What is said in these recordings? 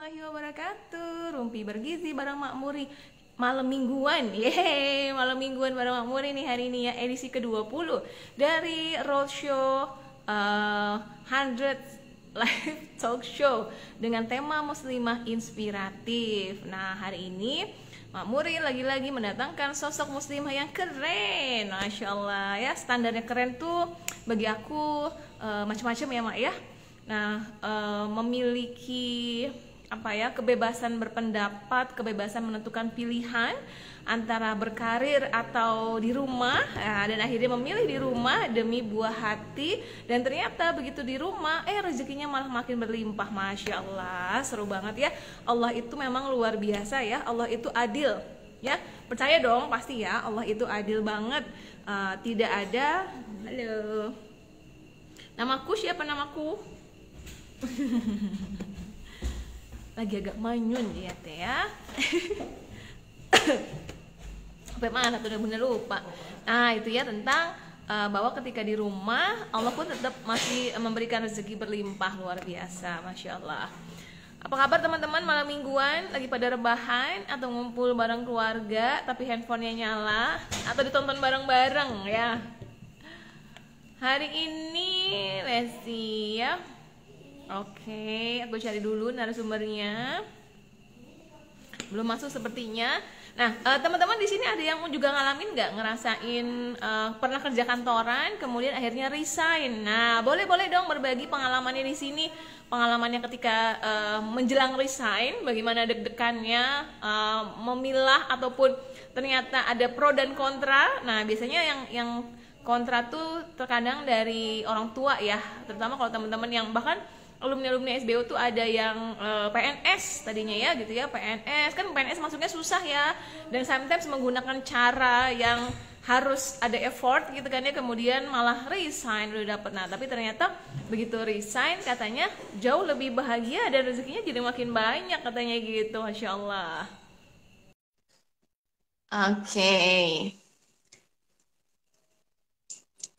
Warahmatullahi wabarakatuh. Rumpi bergizi bareng Mak Muri. Malam mingguan. Yeay, malam mingguan bareng Mak Muri nih hari ini ya, edisi ke-20 dari Roadshow 100 Live Talk Show dengan tema Muslimah Inspiratif. Nah, hari ini Mak Muri lagi-lagi mendatangkan sosok muslimah yang keren. Masya Allah ya, standarnya keren tuh bagi aku macam-macam ya Mak ya. Nah, memiliki kebebasan berpendapat, kebebasan menentukan pilihan antara berkarir atau di rumah, dan akhirnya memilih di rumah demi buah hati, dan ternyata begitu di rumah rezekinya malah makin berlimpah. Masya Allah, seru banget ya. Allah itu memang luar biasa ya, Allah itu adil ya, percaya dong pasti ya, Allah itu adil banget. Tidak ada, halo, namaku siapa namaku? Lagi agak manyun dia teh ya. Sampai mana tuh, udah bener lupa. Nah itu ya tentang bahwa ketika di rumah Allah pun tetap masih memberikan rezeki berlimpah, luar biasa, Masya Allah. Apa kabar teman-teman malam mingguan? Lagi pada rebahan atau ngumpul bareng keluarga tapi handphonenya nyala, atau ditonton bareng-bareng ya? Hari ini Lesti ya. Oke, aku cari dulu narasumbernya. Belum masuk sepertinya. Nah, teman-teman di sini ada yang juga ngalamin nggak, ngerasain pernah kerja kantoran, kemudian akhirnya resign. Nah, boleh dong berbagi pengalamannya di sini. Pengalamannya ketika menjelang resign, bagaimana deg-degannya, memilah ataupun ternyata ada pro dan kontra. Nah, biasanya yang kontra tuh terkadang dari orang tua ya, terutama kalau teman-teman yang bahkan alumni SBU tuh ada yang PNS tadinya ya gitu ya, PNS kan, PNS masuknya susah ya, dan sometimes menggunakan cara yang harus ada effort gitu kan ya, kemudian malah resign udah dapet. Nah tapi ternyata begitu resign katanya jauh lebih bahagia dan rezekinya jadi makin banyak katanya gitu. Masya Allah. Oke.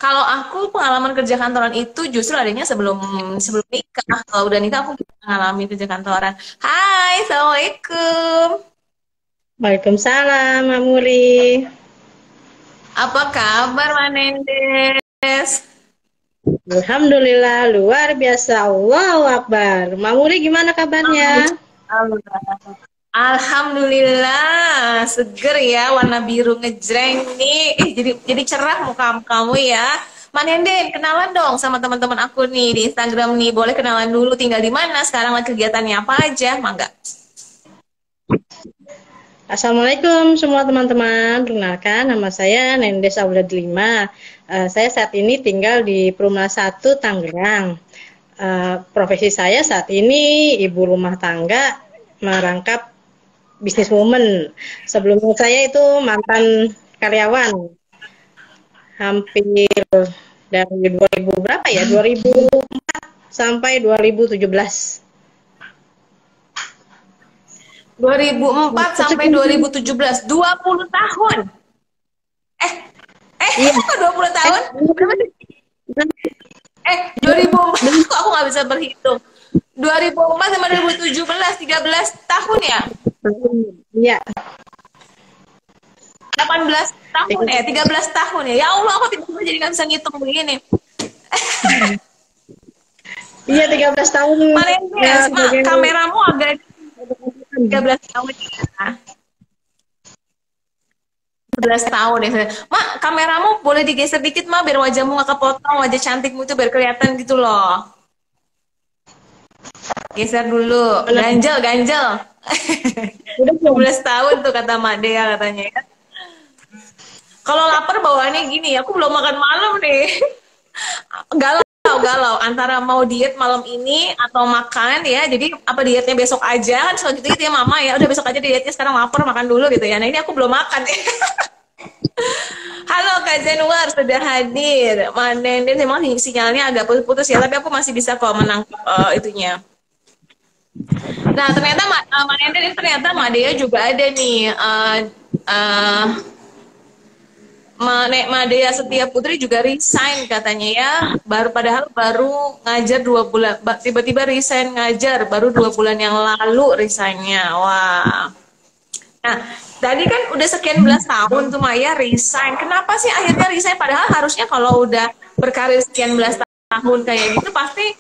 Kalau aku pengalaman kerja kantoran itu justru adanya sebelum sebelum nikah. Kalau udah nikah aku mengalami kerja kantoran. Hai, assalamualaikum. Waalaikumsalam, Mbak Muri. Apa kabar, Manendes? Alhamdulillah, luar biasa. Allahu Akbar. Mbak Muri gimana kabarnya? Masya Allah. Alhamdulillah, seger ya, warna biru ngejreng nih. Jadi cerah muka kamu ya. Manenden, kenalan dong sama teman-teman aku nih di Instagram nih. Boleh kenalan dulu, tinggal di mana? Sekarang lagi kegiatannya apa aja? Mangga. Assalamualaikum semua teman-teman. Perkenalkan, nama saya Nendes Aula Delima. Saya saat ini tinggal di Perumahan 1, Tangerang. Profesi saya saat ini ibu rumah tangga merangkap businesswoman. Sebelumnya saya itu mantan karyawan. Hampir dari 2000 berapa ya? 2004 sampai 2017. 2004 sampai 2017, 20 tahun. Eh, Iya. kok 20 tahun? Berapa sih? 2004, kok aku nggak bisa berhitung. 2004 sampai 2017, 13 tahun ya? Iya. 18 tahun ya? 13 tahun ya? Ya Allah, aku tiba-tiba jadi nggak bisa ngitung begini. Iya, 13 tahun. Marendes, Mak, kameramu agak 13 tahun ya. 11 tahun ya. Mak, kameramu boleh digeser dikit, Mak, biar wajahmu nggak kepotong, wajah cantikmu itu biar kelihatan gitu loh. Geser dulu. Ganjel. Udah belum? 12 tahun tuh kata Mak Dea katanya ya. Kalau lapar bawaannya gini, aku belum makan malam nih. Galau antara mau diet malam ini atau makan ya. Jadi apa dietnya besok aja kan, soal gitu ya mama ya, udah besok aja dietnya, sekarang lapar makan dulu gitu ya. Nah ini aku belum makan. Halo Kak Januar sudah hadir. Manenden memang sinyalnya agak putus-putus ya, tapi aku masih bisa kok menangkap itunya. Nah ternyata Manenden ini ternyata Mbak Dea juga ada nih Nek Madea Setia Putri juga resign katanya ya, padahal baru ngajar 2 bulan, tiba-tiba resign ngajar baru 2 bulan yang lalu resignnya. Wah. Nah, tadi kan udah sekian belas tahun tuh Maya resign. Kenapa sih akhirnya resign? Padahal harusnya kalau udah berkarir sekian belas tahun kayak gitu pasti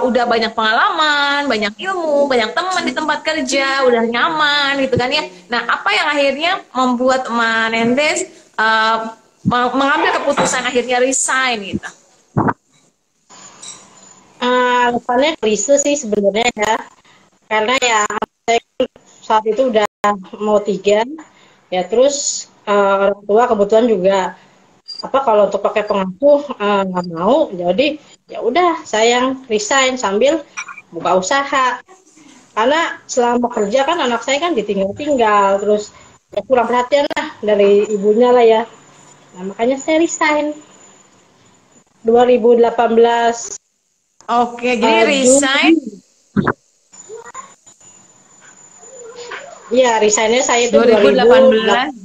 udah banyak pengalaman, banyak ilmu, banyak teman di tempat kerja, udah nyaman gitu kan ya. Nah, apa yang akhirnya membuat Menendez mengambil keputusan akhirnya resign gitu? Alasannya klise sih sebenarnya ya, karena ya saya saat itu udah mau 3 ya, terus orang tua kebetulan juga apa kalau untuk pakai pengasuh nggak mau, jadi ya udah saya yang resign sambil buka usaha, karena selama kerja kan anak saya kan ditinggal-tinggal, terus ya kurang perhatian lah dari ibunya lah ya. Nah, makanya saya resign 2018. Oke, jadi resign. Iya, resignnya saya itu 2018.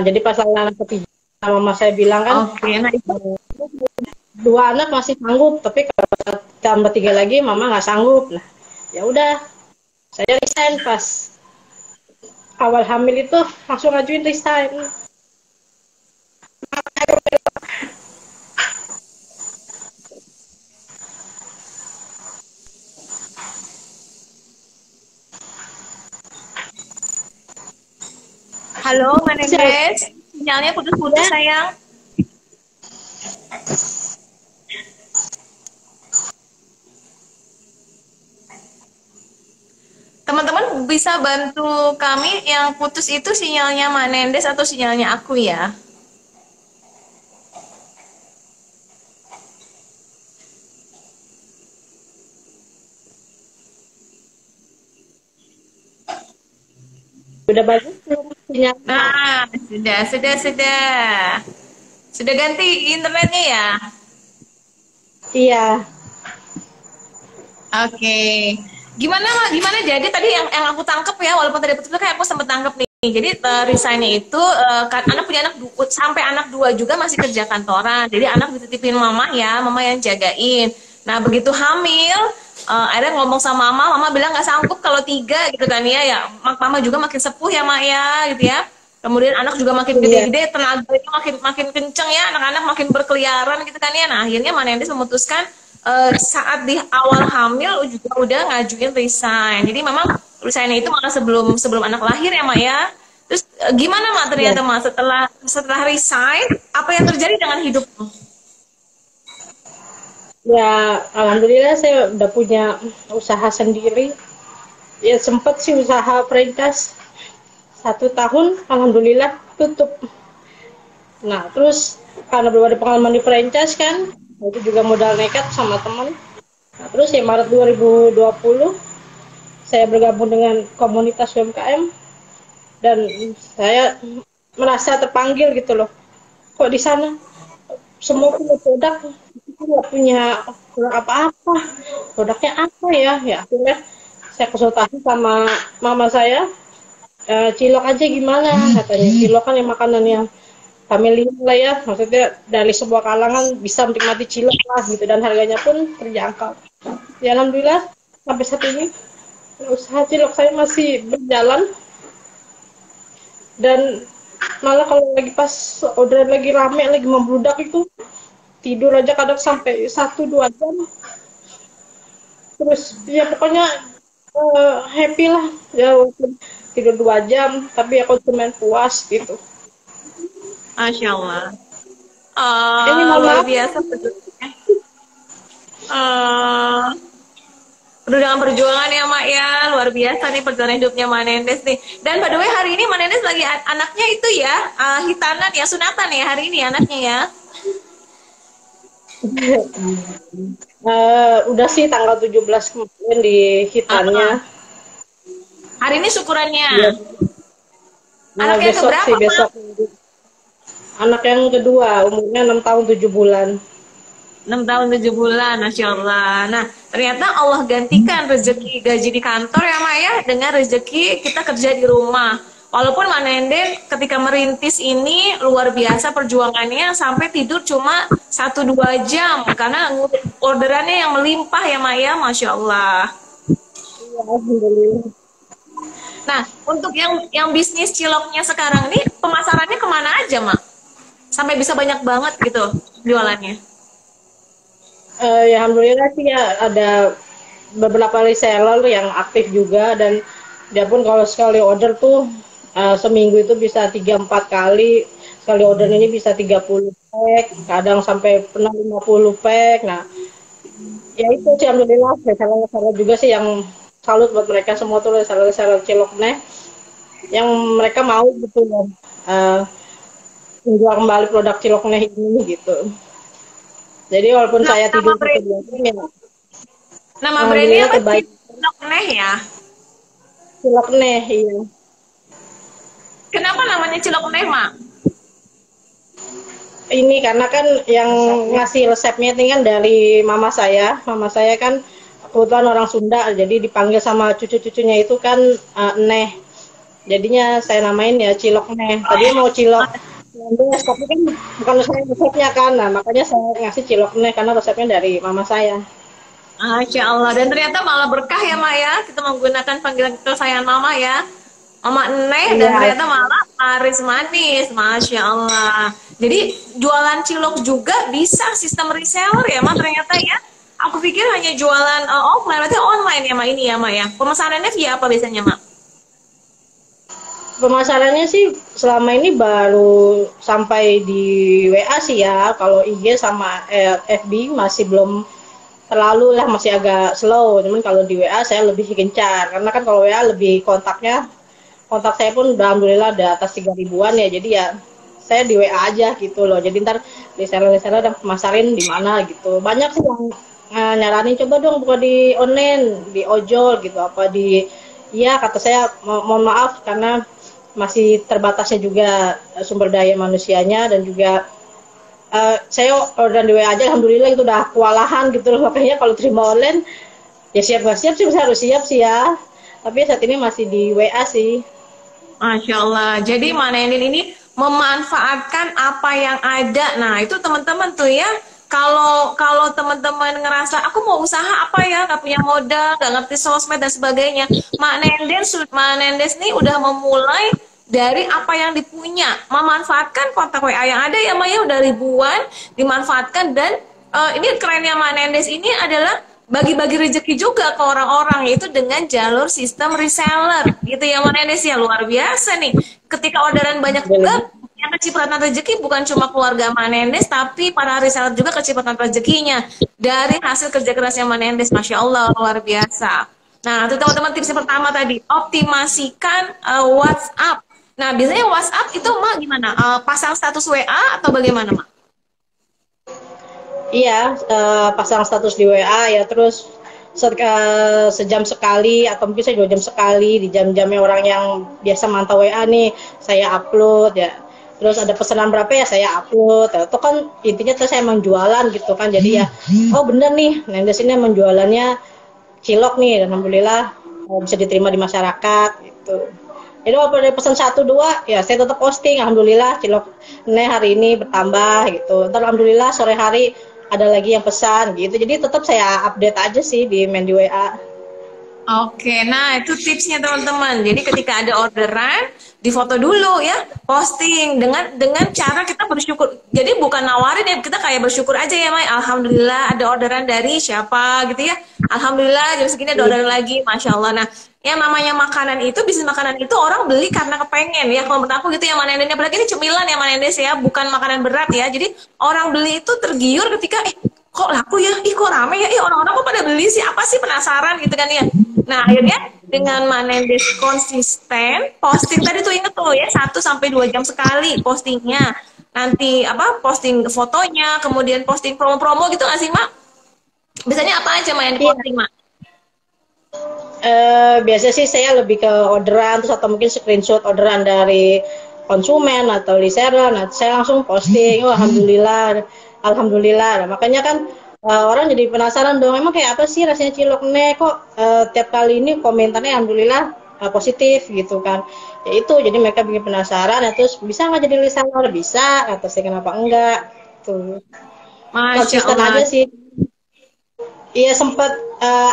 Jadi pas anak ketiga mama saya bilang kan, nah itu 2 anak masih sanggup, tapi kalau tambah 3 lagi mama nggak sanggup. Nah, ya udah saya resign pas awal hamil itu, langsung ngajuin resign. Halo, Menendez. Sinyalnya putus-putus, sayang. Teman-teman bisa bantu kami yang putus itu sinyalnya Menendez atau sinyalnya aku ya? Udah bagus belum sinyal? Nah, sudah. Sudah ganti internetnya ya? Iya. Oke. Gimana jadi tadi yang aku tangkep ya, walaupun tadi betul kayak aku sempat tangkep nih. Jadi resignnya itu kan anak punya sampai anak 2 juga masih kerja kantoran. Jadi anak dititipin mama ya, mama yang jagain. Nah, begitu hamil akhirnya ngomong sama mama bilang nggak sanggup kalau 3 gitu kan ya. Mama juga makin sepuh ya mak ya gitu ya. Kemudian anak juga makin gede-gede, tenaga itu makin kenceng ya, anak-anak makin berkeliaran gitu kan ya. Nah, akhirnya Menendez memutuskan saat di awal hamil juga udah ngajuin resign. Jadi memang resignnya itu malah sebelum anak lahir ya mak ya. Terus gimana mak ternyata mak setelah resign, apa yang terjadi dengan hidupmu? Ya, alhamdulillah saya udah punya usaha sendiri. Ya sempet sih usaha franchise 1 tahun, alhamdulillah tutup. Nah, terus karena belum ada pengalaman di franchise kan, itu juga modal nekat sama teman. Nah, terus ya Maret 2020 saya bergabung dengan komunitas UMKM dan saya merasa terpanggil gitu loh. Kok di sana semua punya produk, aku nggak punya produk apa-apa, produknya apa ya? Ya akhirnya saya konsultasi sama mama saya, cilok aja gimana? Katanya cilok kan yang makanan yang familiar lah ya, maksudnya dari sebuah kalangan bisa menikmati cilok lah gitu, dan harganya pun terjangkau. Ya alhamdulillah sampai saat ini usaha cilok saya masih berjalan, dan malah kalau lagi pas orderan lagi rame, lagi membludak itu tidur aja kadang sampai 1-2 jam. Terus ya pokoknya happy lah ya, tidur 2 jam tapi ya konsumen puas gitu. Masya Allah. Ini Luar biasa bentuknya. Penuh dengan perjuangan ya mak ya, luar biasa nih perjalanan hidupnya Menendez nih. Dan by the way hari ini Menendez lagi anaknya itu ya hitanan ya, sunatan ya hari ini anaknya ya. Udah sih tanggal 17 kemarin di hitannya. Hari ini syukurannya. Ya. Anaknya besok keberapa, sih besok. Anak yang kedua umurnya 6 tahun 7 bulan. 6 tahun 7 bulan, Masya Allah. Nah, ternyata Allah gantikan rezeki gaji di kantor ya Maya dengan rezeki kita kerja di rumah. Walaupun Manenden ketika merintis ini luar biasa perjuangannya sampai tidur cuma 1-2 jam karena orderannya yang melimpah ya Maya, Masya Allah. Iya, alhamdulillah. Nah, untuk yang bisnis ciloknya sekarang ini pemasarannya kemana aja, Mak? Sampai bisa banyak banget gitu jualannya. Ya alhamdulillah sih ya ada beberapa reseller yang aktif juga, dan dia pun kalau sekali order tuh seminggu itu bisa 3-4 kali. Sekali order ini bisa 30 pack, kadang sampai pernah 50 pack. Nah, ya itu sih alhamdulillah reseller juga sih yang salut buat mereka semua tuh, reseller cilok nih yang mereka mau gitu ya, menjual kembali produk cilok nih ini gitu. Jadi walaupun Nah, saya nama tidur brand, kebiasaan ya, nama brandnya alhamdulillah apa? terbaik. Cilok Neh ya. Cilok nih, iya. Kenapa namanya Cilok Neh, Mak? Ini karena kan yang ngasih resepnya ini kan dari mama saya. Mama saya kan kebetulan orang Sunda, jadi dipanggil sama cucu-cucunya itu kan Neh. Jadinya saya namain ya Cilok Neh. Tadi mau Cilok Neh, tapi kan bukan saya resepnya kan. Nah, makanya saya ngasih Cilok Neh karena resepnya dari mama saya. Masya Allah. Dan ternyata malah berkah ya, Mak ya. Kita menggunakan panggilan kesayangan Mama ya. Mama Neh dan Iya, ternyata malah laris manis. Masya Allah. Jadi jualan cilok juga bisa sistem reseller ya, Mak ternyata ya. Aku pikir hanya jualan offline, berarti online ya, Mak ini ya, Mak ya. Pemesanannya via apa biasanya, Mak? pemasarannya sih selama ini baru sampai di WA sih ya. Kalau IG sama FB masih belum terlalu lah, masih agak slow. Cuman kalau di WA saya lebih gencar karena kan kalau WA lebih kontak saya pun udah alhamdulillah ada atas 3 ribuan ya. Jadi ya saya di WA aja gitu loh. Jadi ntar reseller dan pemasarin di mana gitu. Banyak sih yang nyaranin coba dong buka di online, di ojol gitu, apa di, iya kata saya mohon maaf karena masih terbatasnya juga sumber daya manusianya, dan juga saya order di WA aja alhamdulillah itu udah kewalahan gitu loh. Makanya kalau terima online ya siap nggak siap sih, harus siap sih ya, tapi saat ini masih di WA sih. Masya Allah. Jadi Manendin ini memanfaatkan apa yang ada. Nah, itu teman-teman tuh ya. Kalau kalau teman-teman ngerasa aku mau usaha apa ya, nggak punya modal, nggak ngerti sosmed dan sebagainya, Manendes nih udah memulai dari apa yang dipunya, memanfaatkan kontak WA yang ada ya Maya udah ribuan, dimanfaatkan. Dan ini kerennya Manendes ini adalah bagi-bagi rezeki juga ke orang-orang, yaitu dengan jalur sistem reseller gitu ya Manendes ya, luar biasa nih. Ketika orderan banyak juga, yang kecipratan rezeki bukan cuma keluarga Manendes, tapi para reseller juga kecipratan rezekinya dari hasil kerja kerasnya Manendes. Masya Allah, luar biasa. Nah, itu teman-teman tips yang pertama tadi, optimasikan WhatsApp. Nah, biasanya WhatsApp itu Mak gimana? Pasang status WA atau bagaimana Mak? Iya, pasang status di WA ya, terus sejam sekali atau mungkin saya 2 jam sekali di jam-jamnya orang yang biasa mantau WA nih saya upload ya. Terus ada pesanan berapa ya saya upload. Ya, itu kan intinya tuh saya emang jualan gitu kan. Jadi ya, oh bener nih, Nendes ini emang jualannya cilok nih, dan alhamdulillah bisa diterima di masyarakat gitu. Jadi walaupun ada pesan 1-2 ya saya tetap posting, alhamdulillah cilok nih hari ini bertambah gitu. Ntar alhamdulillah sore hari ada lagi yang pesan gitu. Jadi tetap saya update aja sih di main di WA. Oke, nah itu tipsnya teman-teman. Jadi ketika ada orderan, difoto dulu ya, posting dengan cara kita bersyukur. Jadi bukan nawarin ya, kita kayak bersyukur aja ya, Mai. Alhamdulillah ada orderan dari siapa gitu ya. Alhamdulillah jam segini ada orderan lagi, Masya Allah. Nah, yang namanya makanan itu, bisnis makanan itu orang beli karena kepengen ya. Kalau menurut aku gitu ya, Manendes. Apalagi ini cemilan ya Manendes ya, bukan makanan berat ya. Jadi orang beli itu tergiur ketika kok laku ya, kok rame ya, orang-orang kok pada beli sih, apa sih, penasaran gitu kan ya. Nah akhirnya dengan Manendes konsisten posting tadi tuh, inget tuh ya 1-2 jam sekali postingnya, nanti apa posting fotonya, kemudian posting promo-promo gitu nggak sih Mak? Biasanya apa aja Mak yang diposting Mak? Biasa sih saya lebih ke orderan, terus atau mungkin screenshot orderan dari konsumen atau reseller. Nah saya langsung posting, oh alhamdulillah, alhamdulillah. Nah, makanya kan orang jadi penasaran dong, emang kayak apa sih rasanya cilok nih, kok tiap kali ini komentarnya alhamdulillah positif gitu kan. Ya itu, jadi mereka bikin penasaran, ya terus bisa nggak jadi reseller? Bisa, kata saya, kenapa enggak? Tuh. Masya Konsisten Allah. aja sih. Iya sempat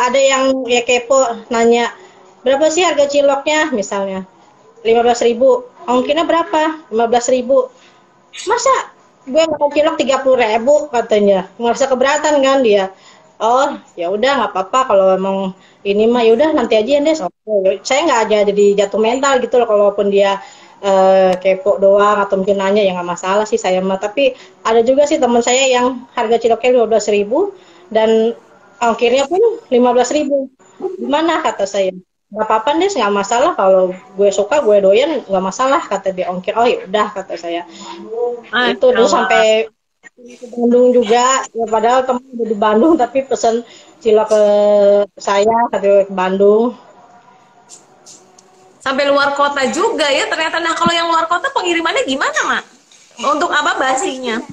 ada yang ya kepo nanya berapa sih harga ciloknya misalnya 15.000, ongkirnya berapa? 15.000. Masa gue makan cilok 30.000 katanya, merasa keberatan kan dia. Oh ya udah nggak apa-apa kalau emang ini mah, ya udah nanti aja deh. Oke, saya nggak aja jadi jatuh mental gitu loh, kalaupun dia kepo doang atau mungkin nanya, ya nggak masalah sih saya mah. Tapi ada juga sih teman saya yang harga ciloknya 15.000 dan ongkirnya pun 15.000. Gimana kata saya? Nggak apa-apa deh, nggak masalah, kalau gue suka gue doyan nggak masalah kata dia, ongkir. Oh ya udah kata saya. Itu Masya terus Allah. sampai ke Bandung juga, ya padahal teman udah di Bandung tapi pesen cilok ke saya, kata ke Bandung. Sampai luar kota juga ya ternyata. Nah kalau yang luar kota pengirimannya gimana, Mak? Untuk apa basinya?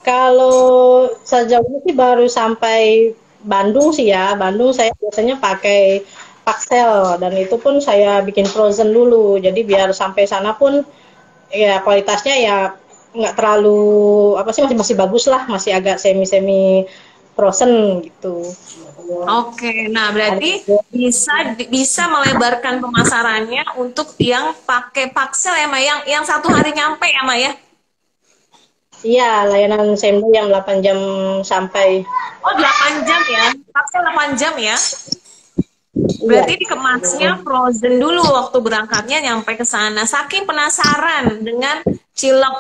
Kalau sejauh ini sih baru sampai Bandung sih ya. Bandung saya biasanya pakai Paxel, dan itu pun saya bikin frozen dulu. Jadi biar sampai sana pun ya kualitasnya ya nggak terlalu apa sih, masih masih bagus lah, masih agak semi semi frozen gitu. Oke, nah berarti bisa melebarkan pemasarannya untuk yang pakai Paxel ya, Ma? Yang satu hari nyampe ya, Ma ya? Iya, layanan same day yang 8 jam sampai. Oh, 8 jam ya. Paxel 8 jam ya. Iya. Berarti dikemasnya frozen dulu waktu berangkatnya nyampe ke sana. Saking penasaran dengan cilok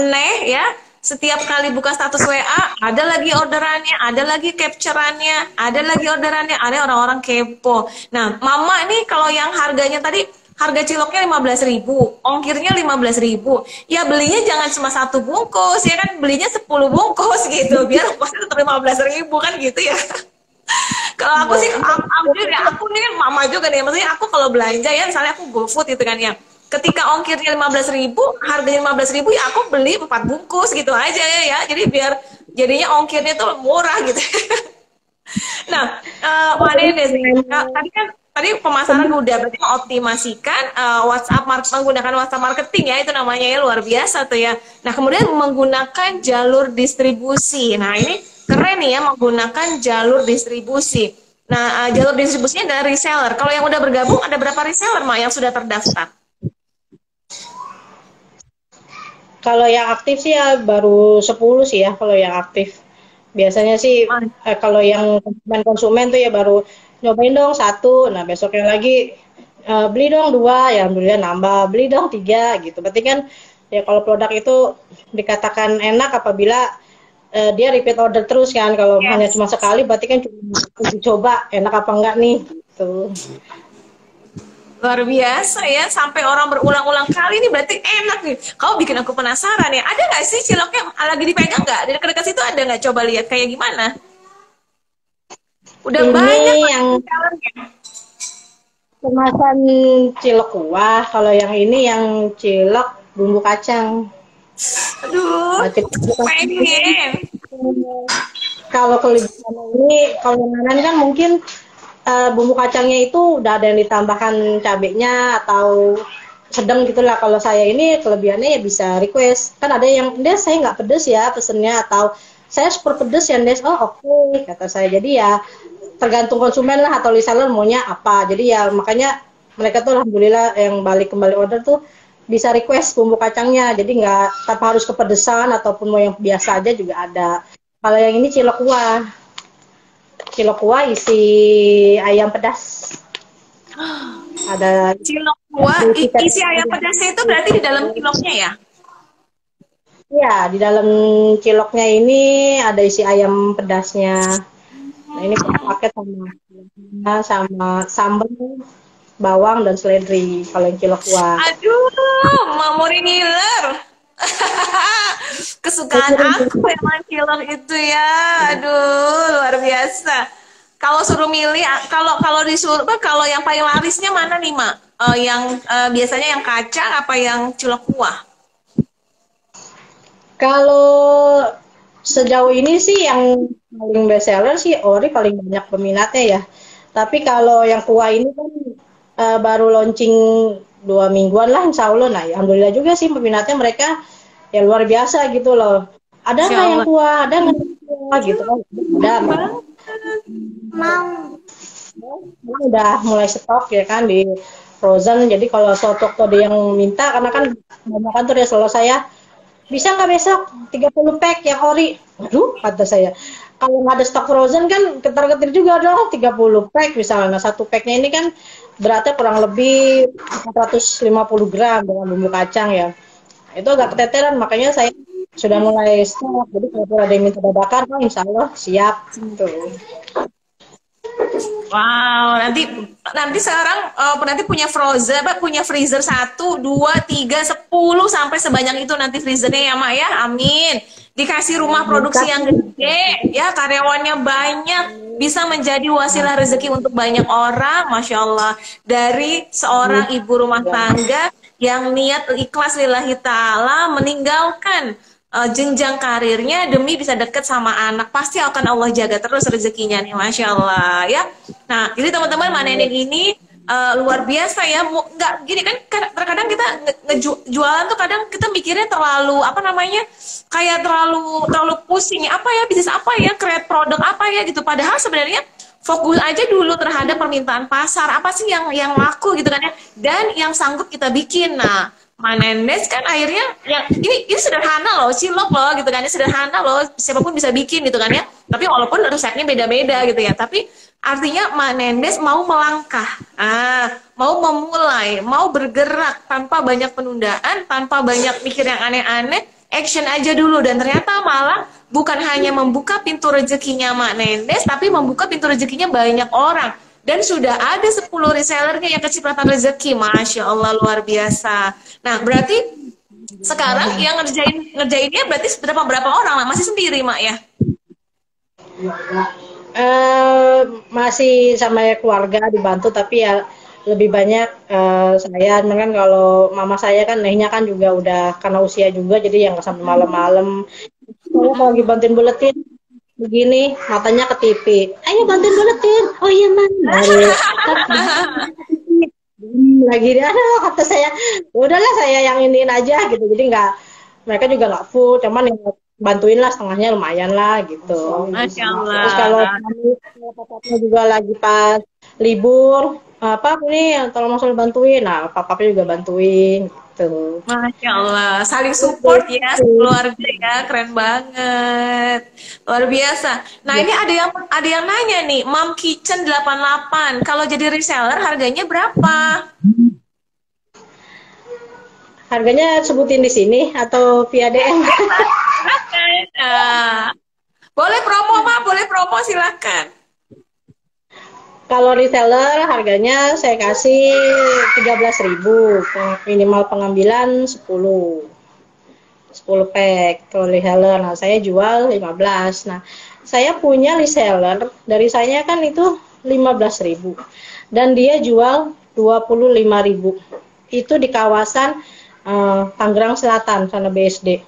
Neh ya. Setiap kali buka status WA, ada lagi orderannya, ada lagi capturannya, ada lagi orderannya, ada orang-orang kepo. Nah, Mama ini kalau yang harganya tadi, harga ciloknya 15.000, ongkirnya 15.000. Ya belinya jangan cuma satu bungkus, ya kan belinya 10 bungkus gitu, biar ongkosnya tetap 15.000 kan gitu ya. Kalau aku sih, aku nih kan mama juga nih, maksudnya aku kalau belanja ya, misalnya aku GoFood gitu kan ya, ketika ongkirnya 15.000, harganya 15.000 ya aku beli 4 bungkus gitu aja ya, jadi biar jadinya ongkirnya tuh murah gitu. Nah, Mbak Nenes nih, tadi pemasaran udah berarti mengoptimasikan menggunakan WhatsApp marketing ya, itu namanya ya, luar biasa tuh ya. Nah, kemudian menggunakan jalur distribusi. Nah, ini keren nih ya, menggunakan jalur distribusi. Nah, jalur distribusinya dari reseller. Kalau yang udah bergabung ada berapa reseller, Mak, yang sudah terdaftar? Kalau yang aktif sih ya baru 10 sih ya kalau yang aktif. Biasanya sih kalau yang konsumen tuh ya baru nyobain dong satu, nah besoknya lagi beli dong dua, ya alhamdulillah nambah, beli dong tiga gitu. Berarti kan ya kalau produk itu dikatakan enak apabila dia repeat order terus kan. Kalau hanya Yes. cuma sekali berarti kan cuma uji coba enak apa enggak nih gitu. Luar biasa ya, sampai orang berulang-ulang kali ini berarti enak nih. Kau bikin aku penasaran ya. Ada nggak sih ciloknya lagi dipegang nggak? Di dekat-dekat situ ada nggak? Coba lihat kayak gimana. Udah Ini banyak yang sellernya. kemasan cilok kuah, kalau yang ini yang cilok bumbu kacang. Aduh, Nah, cilok bumbu kacang ini, pengen. kalau kelebihan ini, kalau yang lain kan mungkin bumbu kacangnya itu udah ada yang ditambahkan cabenya atau sedang gitulah. Kalau saya ini kelebihannya ya bisa request. Kan ada yang, Des saya nggak pedes ya pesennya, atau saya super pedes ya Des. Oh oke, kata saya. Jadi ya tergantung konsumen lah atau reseller maunya apa. Jadi ya makanya mereka tuh alhamdulillah yang balik kembali order tuh bisa request bumbu kacangnya. Jadi nggak tanpa harus kepedesan, ataupun mau yang biasa aja juga ada. Kalau yang ini cilok kuah. Cilok kuah isi ayam pedas. Ada Cilok kuah, isi ayam pedasnya itu berarti di dalam ciloknya ya? ya, di dalam ciloknya ini ada isi ayam pedasnya. Nah, ini paket sama sambal, bawang dan seledri kalau yang cilok kuah. Aduh, Mamuri ngiler. Kesukaan aku emang cilok itu ya. Aduh, luar biasa. Kalau suruh milih, kalau kalau disuruh, kalau yang paling larisnya mana nih, Mak? Yang biasanya yang kacang apa yang cilok kuah? Kalau sejauh ini sih yang paling best seller sih ori, paling banyak peminatnya ya. Tapi kalau yang kuah ini kan baru launching 2 mingguan lah insya Allah. Nah, ya, alhamdulillah juga sih peminatnya mereka ya luar biasa gitu loh. Ada Masya nggak yang Allah. kuah? Ada nggak yang kuah gitu kan? Ada. Mau. Ini udah mulai stok ya kan di frozen. Jadi kalau soto ada yang minta karena kan banyak kan tuh ya selalu saya bisa nggak besok 30 pack yang ori. Aduh, kata saya. Kalau nggak ada stok frozen kan ketar-ketir juga dong 30 pack misalnya. Nah, satu packnya ini kan beratnya kurang lebih 450 gram dengan bumbu kacang ya. Itu agak keteteran makanya saya sudah mulai stok. Jadi kalau ada yang minta dadakan, oh, insya Allah siap. Tuh. Wow, nanti sekarang nanti punya frozen, apa punya freezer 1, 2, 3, 10 sampai sebanyak itu nanti freezernya ya Mak ya, amin. Dikasih rumah produksi yang gede, ya karyawannya banyak, bisa menjadi wasilah rezeki untuk banyak orang, masya Allah. Dari seorang ibu rumah tangga yang niat ikhlas lillahi ta'ala meninggalkan jenjang karirnya demi bisa deket sama anak, pasti akan Allah jaga terus rezekinya nih, masya Allah ya. Nah, jadi teman-teman Maneneng ini luar biasa ya. Nggak gini kan, terkadang kita jualan tuh kadang kita mikirnya terlalu apa namanya, kayak terlalu pusing apa ya, bisnis apa ya, create produk apa ya gitu. Padahal sebenarnya fokus aja dulu terhadap permintaan pasar, apa sih yang laku gitu kan ya, dan yang sanggup kita bikin. Nah, Manendes kan akhirnya ya ini sederhana loh, cilok loh gitu kan ya, sederhana loh, siapapun bisa bikin gitu kan ya. Tapi walaupun resepnya beda-beda gitu ya, tapi artinya Manendes mau melangkah, mau memulai, mau bergerak tanpa banyak penundaan, tanpa banyak mikir yang aneh-aneh, action aja dulu. Dan ternyata malah bukan hanya membuka pintu rezekinya Manendes, tapi membuka pintu rezekinya banyak orang. Dan sudah ada 10 resellernya yang kecipratan rezeki, masya Allah luar biasa. Nah berarti sekarang yang ngerjainnya berarti berapa orang, masih sendiri Mak ya? Masih sama keluarga dibantu tapi ya lebih banyak saya kan kalau mama saya kan nehnya kan juga udah karena usia juga jadi yang sampai malam-malam saya kalau lagi bantuin buletin begini matanya ke TV, ayo bantuin buletin, oh iya mana lagi dia kata saya udahlah saya yang iniin aja gitu jadi nggak mereka juga nggak full cuman yang bantuin lah setengahnya lumayan lah gitu. Masya Allah. Terus kalau kami papapnya juga lagi pas libur apa nih tolong masuk bantuin, nah papapnya juga bantuin gitu. Masya Allah, saling support ya keluarga ya, keren banget, luar biasa. Nah ini ada yang nanya nih, Mom Kitchen 88, kalau jadi reseller harganya berapa? Harganya sebutin di sini atau via DM? Boleh promo Mak, boleh promo silakan. Kalau reseller harganya saya kasih 13.000, minimal pengambilan 10 pack kalau reseller. Nah, saya jual 15. Nah, saya punya reseller dari saya kan itu 15.000 dan dia jual 25.000. Itu di kawasan Tangerang Selatan sana BSD.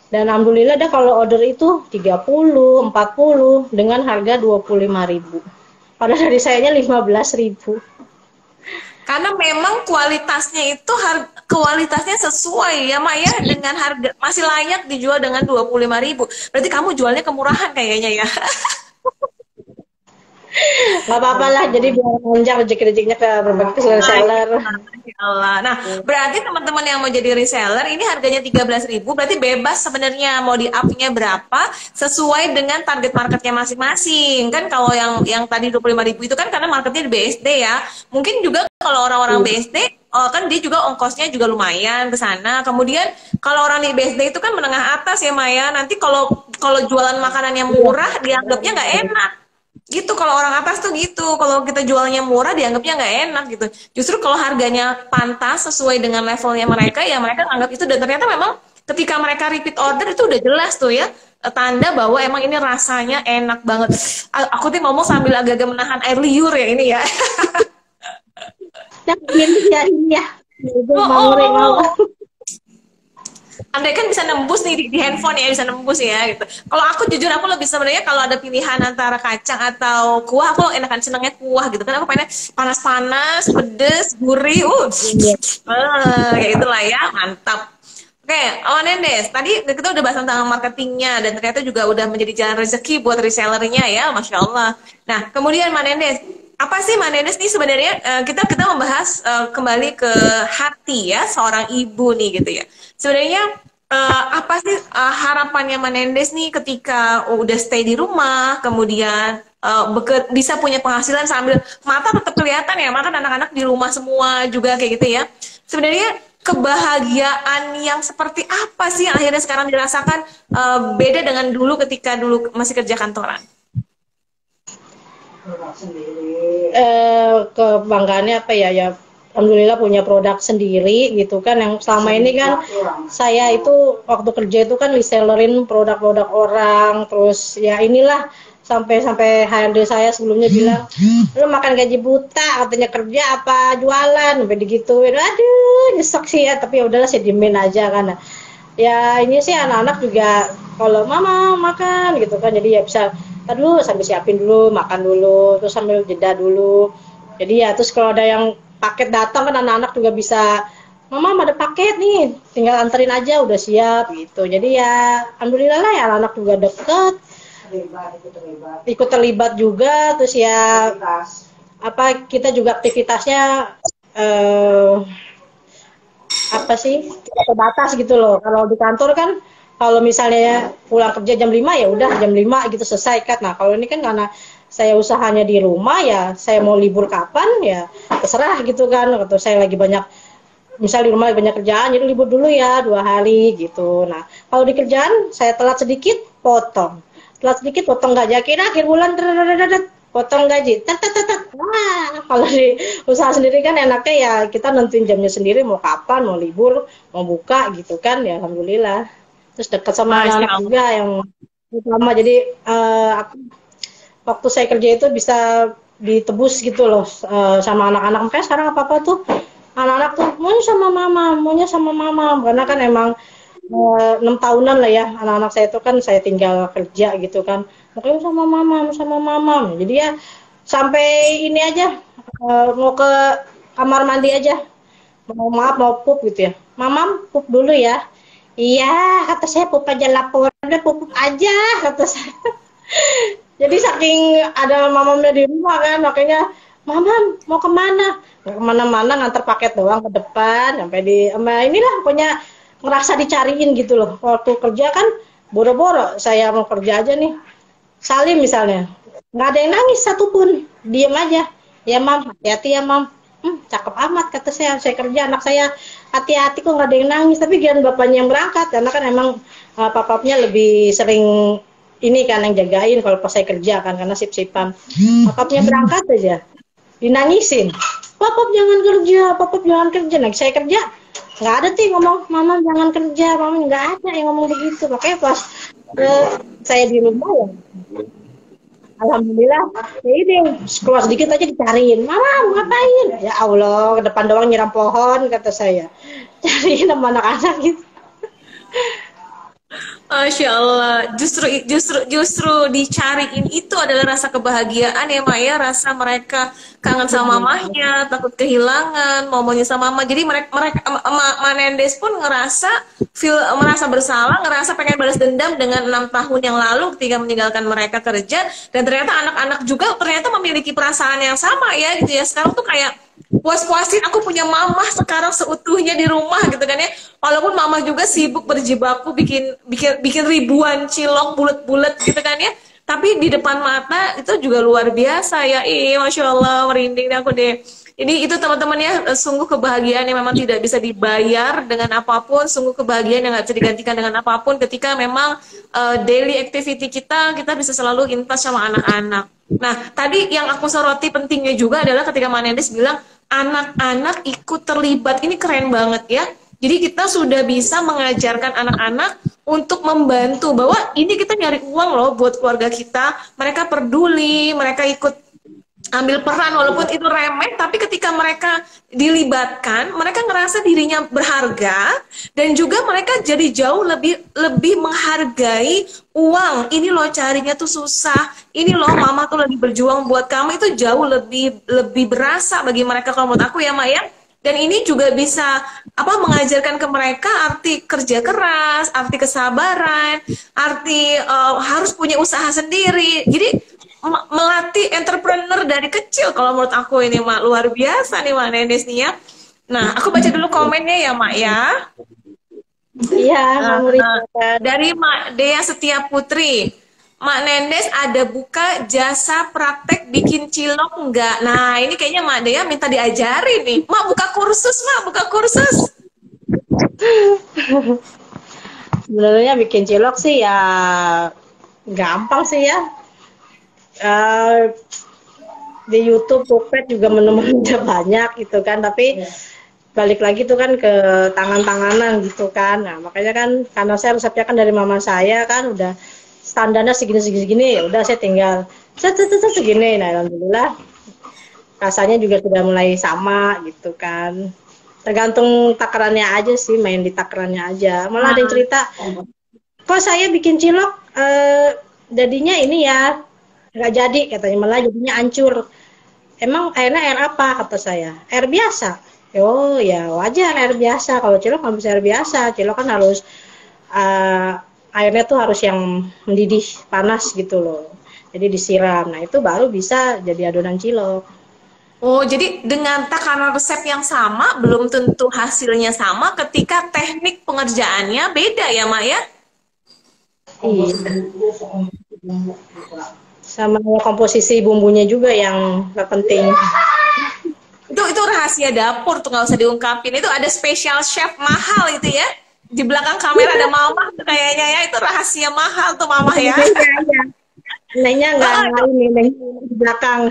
Dan alhamdulillah dah kalau order itu 30, 40 dengan harga 25.000. Padahal dari sayanya 15.000. Karena memang kualitasnya itu kualitasnya sesuai ya Mak ya, dengan harga masih layak dijual dengan 25.000. Berarti kamu jualnya kemurahan kayaknya ya. Nggak apa-apa lah, jadi biar panjang rezeki-rezekinya ke berbagai reseller. Allah. Nah, berarti teman-teman yang mau jadi reseller ini harganya 13.000, berarti bebas sebenarnya mau di up-nya berapa sesuai dengan target marketnya masing-masing. Kan kalau yang tadi 25.000 itu kan karena marketnya di BSD ya. Mungkin juga kalau orang-orang BSD kan dia juga ongkosnya juga lumayan ke sana. Kemudian kalau orang di BSD itu kan menengah atas ya Maya. Nanti kalau jualan makanan yang murah dianggapnya nggak enak. Gitu kalau orang atas tuh gitu, kalau kita jualnya murah dianggapnya nggak enak gitu. Justru kalau harganya pantas sesuai dengan levelnya mereka ya mereka anggap itu, dan ternyata memang ketika mereka repeat order itu udah jelas tuh ya tanda bahwa emang ini rasanya enak banget. Aku tuh ngomong sambil agak-agak menahan air liur ya ini ya. Ini ya. Oh. Andai kan bisa nembus nih di handphone ya, bisa nembus ya gitu. Kalau aku jujur aku lebih sebenarnya kalau ada pilihan antara kacang atau kuah, aku enakan senangnya kuah gitu kan. Aku pengennya panas-panas, pedes, gurih, kayak itulah ya, mantap. Oke, oh Nendes, tadi kita udah bahas tentang marketingnya dan ternyata juga udah menjadi jalan rezeki buat resellernya ya, Masya Allah. Nah, kemudian Manendes, apa sih Manendes nih sebenarnya kita membahas kembali ke hati ya seorang ibu nih gitu ya. Sebenarnya apa sih harapannya Manendes nih ketika udah stay di rumah, kemudian bisa punya penghasilan sambil mata tetap kelihatan ya, makan anak-anak di rumah semua juga kayak gitu ya. Sebenarnya kebahagiaan yang seperti apa sih yang akhirnya sekarang dirasakan beda dengan dulu ketika dulu masih kerja kantoran? Kebanggaannya apa ya, ya alhamdulillah punya produk sendiri gitu kan, yang selama ini kan saya itu waktu kerja itu kan resellerin produk-produk orang, terus ya inilah sampai HRD saya sebelumnya bilang, lu makan gaji buta katanya, kerja apa jualan, sampai digituin. Aduh nyesek sih ya, tapi ya udahlah saya diemin aja kan. Ya ini sih anak-anak juga kalau mama makan gitu kan, jadi ya bisa dulu sambil siapin dulu, makan dulu, terus sambil jeda dulu. Jadi ya terus kalau ada yang paket datang kan anak-anak juga bisa, mama ada paket nih, tinggal anterin aja udah siap gitu. Jadi ya alhamdulillah lah ya, anak-anak juga deket, ikut terlibat juga. Terus ya apa, kita juga aktivitasnya apa sih, terbatas gitu loh. Kalau di kantor kan kalau misalnya pulang kerja jam 5 ya udah jam 5 gitu selesai kan. Nah kalau ini kan karena saya usahanya di rumah ya, saya mau libur kapan ya terserah gitu kan. Atau saya lagi banyak, misal di rumah lagi banyak kerjaan, jadi libur dulu ya 2 hari gitu. Nah kalau di kerjaan saya telat sedikit potong, nggak, kira akhir bulan potong gaji. Nah, kalau di usaha sendiri kan enaknya ya kita nentuin jamnya sendiri, mau kapan, mau libur, mau buka gitu kan ya, alhamdulillah. Terus dekat sama anak juga yang utama, jadi waktu saya kerja itu bisa ditebus gitu loh sama anak-anak. Makanya sekarang apa-apa tuh anak-anak tuh maunya sama mama, karena kan emang 6 tahunan lah ya anak-anak saya itu kan, saya tinggal kerja gitu kan, makanya sama mama. Jadi ya sampai ini aja, mau ke kamar mandi aja, mau pup gitu ya, mamam pup dulu ya. Iya kata saya, pup aja, lapor udah pup aja kata saya. Jadi saking ada mamamnya di rumah kan, makanya mamam mau kemana, nggak kemana-mana, nganter paket doang ke depan sampai di inilah, pokoknya ngerasa dicariin gitu loh. Waktu kerja kan boro-boro saya mau kerja aja nih, Salim misalnya, nggak ada yang nangis satupun, diem aja. Ya mam, hati-hati ya mam. Cakep amat kata saya kerja, anak saya hati-hati kok nggak ada yang nangis. Tapi gian bapaknya yang berangkat, karena kan emang papapnya lebih sering ini kan yang jagain kalau pas saya kerja kan, karena sip-sipan. Papapnya berangkat aja dinangisin, papap jangan kerja. Nah saya kerja nggak ada tuh ngomong mama jangan kerja, mama nggak ada yang ngomong begitu. Makanya pas saya di rumah ya alhamdulillah, ya ini keluar sedikit aja dicariin, mama ngapain, ya Allah ke depan doang nyiram pohon kata saya, cariin sama anak-anak gitu. Masya Allah, justru dicariin itu adalah rasa kebahagiaan ya Maya, rasa mereka kangen sama mamahnya, takut kehilangan, maunya sama mama. Jadi mereka Manendes pun merasa bersalah, ngerasa pengen balas dendam dengan 6 tahun yang lalu ketika meninggalkan mereka kerja, dan ternyata anak-anak juga ternyata memiliki perasaan yang sama ya gitu ya. Sekarang tuh kayak puas-puasin aku punya mama sekarang seutuhnya di rumah gitu kan ya. Walaupun mama juga sibuk berjibaku bikin ribuan cilok bulat-bulat gitu kan ya. Tapi di depan mata itu juga luar biasa ya. Masya Allah, merinding aku deh. Jadi itu teman-teman ya, sungguh kebahagiaan yang memang tidak bisa dibayar dengan apapun, sungguh kebahagiaan yang nggak bisa digantikan dengan apapun ketika memang daily activity kita bisa selalu in touch sama anak-anak. Nah, tadi yang aku soroti pentingnya juga adalah ketika Manendes bilang anak-anak ikut terlibat. Ini keren banget ya. Jadi kita sudah bisa mengajarkan anak-anak untuk membantu bahwa ini kita nyari uang loh buat keluarga kita. Mereka peduli, mereka ikut ambil peran walaupun itu remeh, tapi ketika mereka dilibatkan, mereka ngerasa dirinya berharga dan juga mereka jadi jauh lebih lebih menghargai uang. Ini loh carinya tuh susah. Ini loh mama tuh lagi berjuang buat kamu, itu jauh lebih lebih berasa bagi mereka kalau menurut aku ya Maya. Dan ini juga bisa mengajarkan ke mereka arti kerja keras, arti kesabaran, arti harus punya usaha sendiri. Jadi melatih entrepreneur dari kecil kalau menurut aku ini Mak luar biasa nih Mak Nendes nih ya. Nah, aku baca dulu komennya ya Mak ya. Iya, Dari Mak Dea Setia Putri. Mak Nendes ada buka jasa praktek bikin cilok enggak? Nah, ini kayaknya Mak Dea minta diajari nih. Mak buka kursus, Mak buka kursus. Sebenarnya bikin cilok sih ya gampang sih ya. Di YouTube, Cookpad juga menu-menu udah banyak gitu kan, tapi balik lagi tuh kan ke tangan-tanganan gitu kan. Nah, makanya kan karena saya resepnya kan dari mama saya kan udah standarnya segini, ya udah saya tinggal segini. Nah, alhamdulillah rasanya juga sudah mulai sama gitu kan. Tergantung takarannya aja sih, main di takarannya aja. Malah ada yang cerita, kok saya bikin cilok jadinya ini ya nggak jadi katanya, malah jadinya hancur. Emang airnya air apa kata saya? Air biasa. Oh ya wajar air biasa. Kalau cilok nggak bisa air biasa. Cilok kan harus airnya tuh harus yang mendidih panas gitu loh. Jadi disiram. Nah itu baru bisa jadi adonan cilok. Oh, jadi dengan takaran resep yang sama belum tentu hasilnya sama ketika teknik pengerjaannya beda ya Mak ya? Iya. Sama komposisi bumbunya juga yang penting. Itu rahasia dapur tuh nggak usah diungkapin. Itu ada special chef mahal itu ya. Di belakang kamera ada mama tuh kayaknya ya, itu rahasia mahal tuh mama ya. Nenya nggak ini di belakang.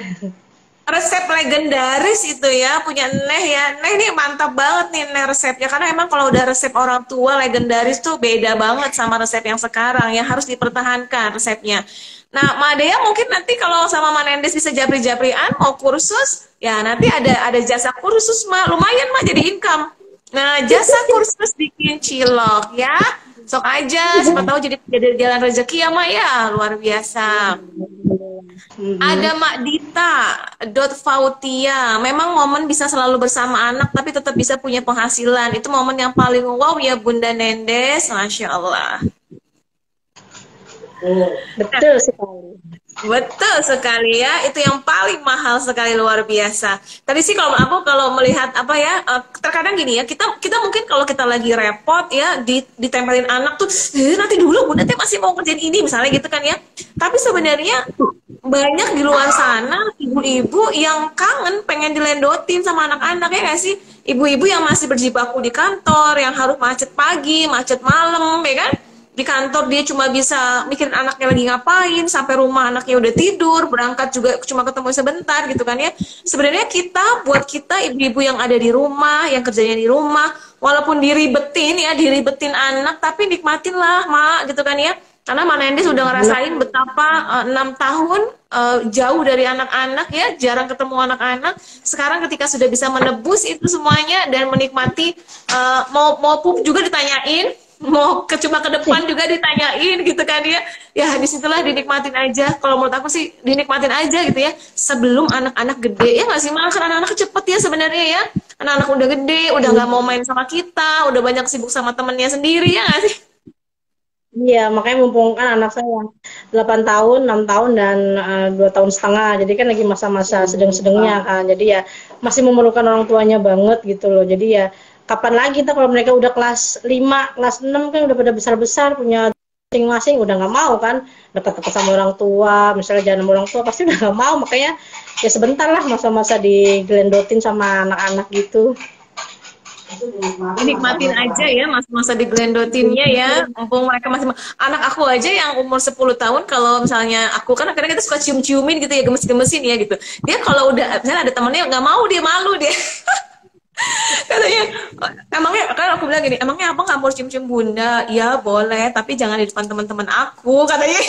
Resep legendaris itu ya, punya Neh ya. Neh ini mantap banget nih Neh resepnya. Karena emang kalau udah resep orang tua legendaris tuh beda banget sama resep yang sekarang. Yang harus dipertahankan resepnya. Nah, Mak Dea mungkin nanti kalau sama Mak Nendes bisa japri-japrian, mau kursus, ya nanti ada jasa kursus Mak. Lumayan Mak jadi income. Nah, jasa kursus bikin cilok ya. Sok aja, siapa tahu jadi jalan rezeki ya Mak ya. Luar biasa. Ada Mak Dita Fautia. Memang momen bisa selalu bersama anak tapi tetap bisa punya penghasilan. Itu momen yang paling wow ya Bunda Nendes. Masya Allah. Betul sekali. Betul sekali ya, itu yang paling mahal sekali, luar biasa. Tapi sih kalau aku melihat terkadang gini ya, kita mungkin kalau kita lagi repot ya ditempelin anak tuh, nanti dulu Bunda teh masih mau kerjain ini misalnya gitu kan ya. Tapi sebenarnya banyak di luar sana ibu-ibu yang kangen pengen dilendotin sama anak-anak ya nggak sih? Ibu-ibu yang masih berjibaku di kantor, yang harus macet pagi, macet malam, ya kan? Di kantor dia cuma bisa mikirin anaknya lagi ngapain, sampai rumah anaknya udah tidur, berangkat juga cuma ketemu sebentar gitu kan ya. Sebenarnya buat kita ibu-ibu yang ada di rumah, yang kerjanya di rumah, walaupun diribetin anak, tapi nikmatin lah Mak gitu kan ya. Karena Mak Nendes sudah ngerasain betapa 6 tahun jauh dari anak-anak ya, jarang ketemu anak-anak. Sekarang ketika sudah bisa menebus itu semuanya dan menikmati, mau pup juga ditanyain, mau coba ke depan juga ditanyain gitu kan ya disitulah dinikmatin aja. Kalau menurut aku sih dinikmatin aja gitu ya sebelum anak-anak gede ya nggak sih Mak? Karena anak-anak cepet ya sebenarnya ya, anak-anak udah gede udah nggak mau main sama kita, udah banyak sibuk sama temennya sendiri ya nggak sih? Iya, makanya mumpung kan anak saya yang 8 tahun, 6 tahun, dan 2 tahun setengah. Jadi kan lagi masa-masa sedang-sedangnya kan. Jadi ya masih memerlukan orang tuanya banget gitu loh. Jadi ya kapan lagi kita kalau mereka udah kelas 5, kelas 6 kan udah pada besar-besar, punya masing-masing, udah nggak mau kan dekat-dekat sama orang tua, misalnya jalan sama orang tua pasti udah nggak mau. Makanya ya sebentar lah masa-masa digelendotin sama anak-anak gitu. Nikmatin aja ya masa-masa digelendotinnya ya, mumpung mereka masih anak. Aku aja yang umur 10 tahun, kalau misalnya aku kan akhirnya kita suka cium-ciumin gitu ya, gemes-gemesin ya gitu. Dia kalau udah misalnya ada temennya nggak mau, dia malu dia. Katanya, emangnya kan aku bilang gini, emangnya abang nggak mau cium-cium Bunda? Ya boleh, tapi jangan di depan teman-teman aku katanya.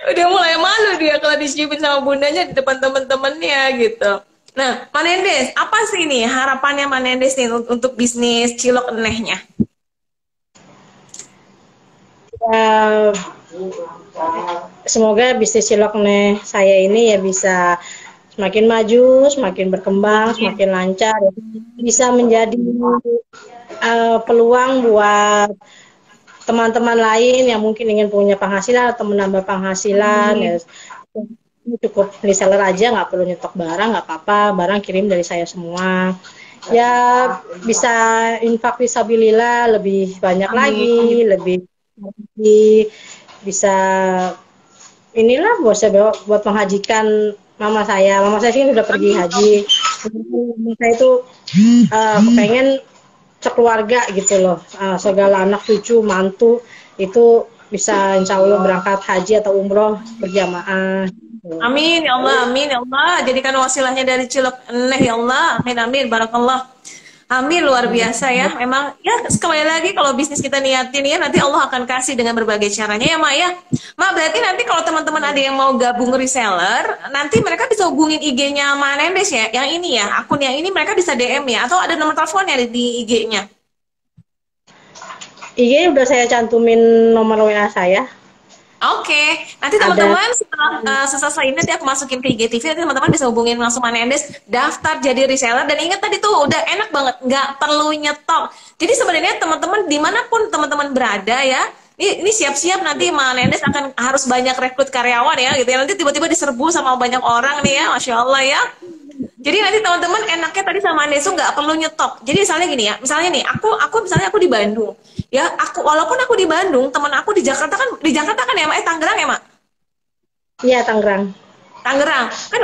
Udah mulai malu dia kalau diciumin sama bundanya di depan temen-temennya gitu. Nah, Manendes, apa sih nih harapannya Manendes nih untuk bisnis cilok enehnya? Ya, semoga bisnis cilok nih saya ini ya bisa semakin maju, semakin berkembang, Amin. semakin lancar, ya. Bisa menjadi peluang buat teman-teman lain yang mungkin ingin punya penghasilan atau menambah penghasilan ya. Amin. Cukup reseller aja, nggak perlu nyetok barang, nggak apa-apa, barang kirim dari saya semua. Ya bisa infak fisabilillah lebih banyak Amin. lagi, lebih bisa inilah buat saya buat menghajikan mama saya. Mama saya sih udah pergi Amin. haji. Mama saya itu kepengen sekeluarga gitu loh, segala anak cucu mantu itu bisa insya Allah berangkat haji atau umroh berjamaah. Amin ya Allah, amin ya Allah. Jadikan wasilahnya dari cilok eneh ya Allah. Amin amin barakallah. Amin luar biasa ya. Memang ya sekali lagi kalau bisnis kita niatin ya nanti Allah akan kasih dengan berbagai caranya ya Mak ya. Mak berarti nanti kalau teman-teman ada yang mau gabung reseller, nanti mereka bisa hubungin IG-nya Mak Nendes ya. Yang ini ya, akun yang ini mereka bisa DM ya atau ada nomor teleponnya di IG-nya. IG udah saya cantumin nomor WA saya. Oke, nanti Ada. teman-teman setelah selesai ini nanti aku masukin ke IGTV, nanti teman-teman bisa hubungin langsung Manendes, daftar jadi reseller, dan ingat tadi tuh udah enak banget, nggak perlu nyetok. Jadi sebenarnya teman-teman dimanapun teman-teman berada ya, ini siap-siap nanti Manendes akan harus banyak rekrut karyawan ya gitu ya, nanti tiba-tiba diserbu sama banyak orang nih ya, Masya Allah ya. Jadi nanti teman-teman enaknya tadi sama Andes tuh nggak perlu nyetok. Jadi misalnya gini ya, misalnya nih, misalnya aku di Bandung, ya walaupun aku di Bandung, teman aku di Jakarta kan ya, Mak, Tangerang ya, Mak. Iya, Tangerang. Tangerang kan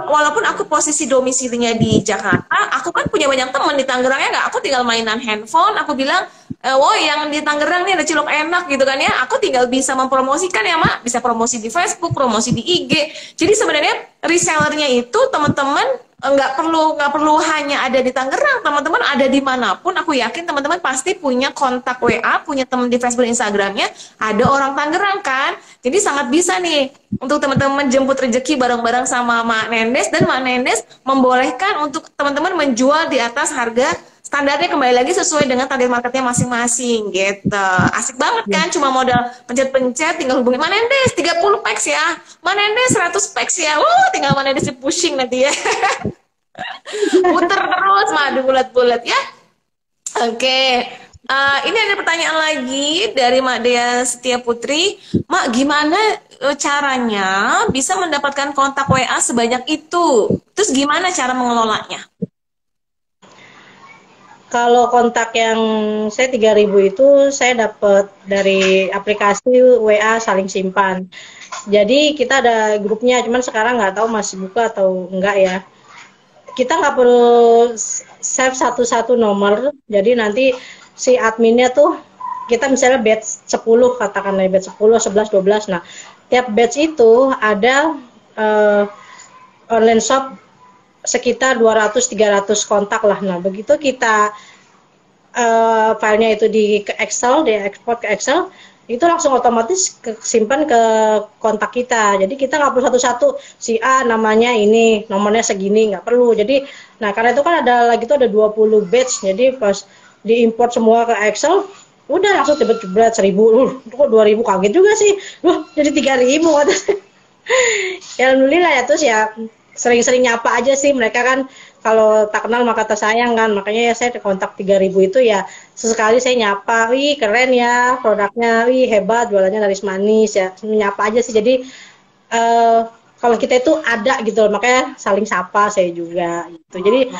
walaupun aku posisi domisilinya di Jakarta, aku kan punya banyak teman di Tangerang ya nggak? Aku tinggal mainan handphone, aku bilang, woi yang di Tangerang nih ada cilok enak gitu kan ya. Aku tinggal bisa mempromosikan ya Mak, bisa promosi di Facebook, promosi di IG. Jadi sebenarnya resellernya itu teman-teman nggak perlu hanya ada di Tangerang, teman-teman ada dimanapun. Aku yakin teman-teman pasti punya kontak WA, punya teman di Facebook, Instagramnya ada orang Tangerang kan. Jadi sangat bisa nih untuk teman-teman jemput rezeki bareng-bareng sama Mak Nendes, dan Mak Nendes membolehkan untuk teman-teman menjual di atas harga standarnya, kembali lagi sesuai dengan target marketnya masing-masing gitu. Asik banget Ya. kan, cuma modal pencet-pencet, tinggal hubungi Mak Nendes 30 packs ya, Mak Nendes 100 packs ya, tinggal Mak Nendes pushing nanti ya. Puter terus madu bulat-bulat ya. Oke. Ini ada pertanyaan lagi dari Mak Dea Setia Putri. Mak, gimana caranya bisa mendapatkan kontak WA sebanyak itu? Terus gimana cara mengelolanya? Kalau kontak yang saya 3.000 itu saya dapat dari aplikasi WA saling simpan. Jadi kita ada grupnya, cuman sekarang nggak tahu masih buka atau enggak ya. Kita nggak perlu save satu-satu nomor, jadi nanti si adminnya tuh kita misalnya batch 10, katakanlah batch 10, 11, 12. Nah, tiap batch itu ada online shop sekitar 200-300 kontak lah. Nah, begitu kita filenya itu di Excel, di ekspor ke Excel, itu langsung otomatis simpan ke kontak kita. Jadi kita nggak perlu satu-satu, si A namanya ini, nomornya segini, nggak perlu. Jadi, nah karena itu kan ada lagi tuh ada 20 batch, jadi pas diimport semua ke Excel, udah langsung jebret 1.000, kok 2.000, kaget juga sih, jadi 3.000. Ya alhamdulillah ya, terus ya sering-sering nyapa aja sih, mereka kan kalau tak kenal maka tak sayang kan, makanya ya saya kontak 3.000 itu ya sesekali saya nyapa, wih keren ya produknya, wih hebat jualannya laris manis ya, menyapa aja sih. Jadi eh, kalau kita itu ada gitu loh, makanya saling sapa saya juga gitu. Jadi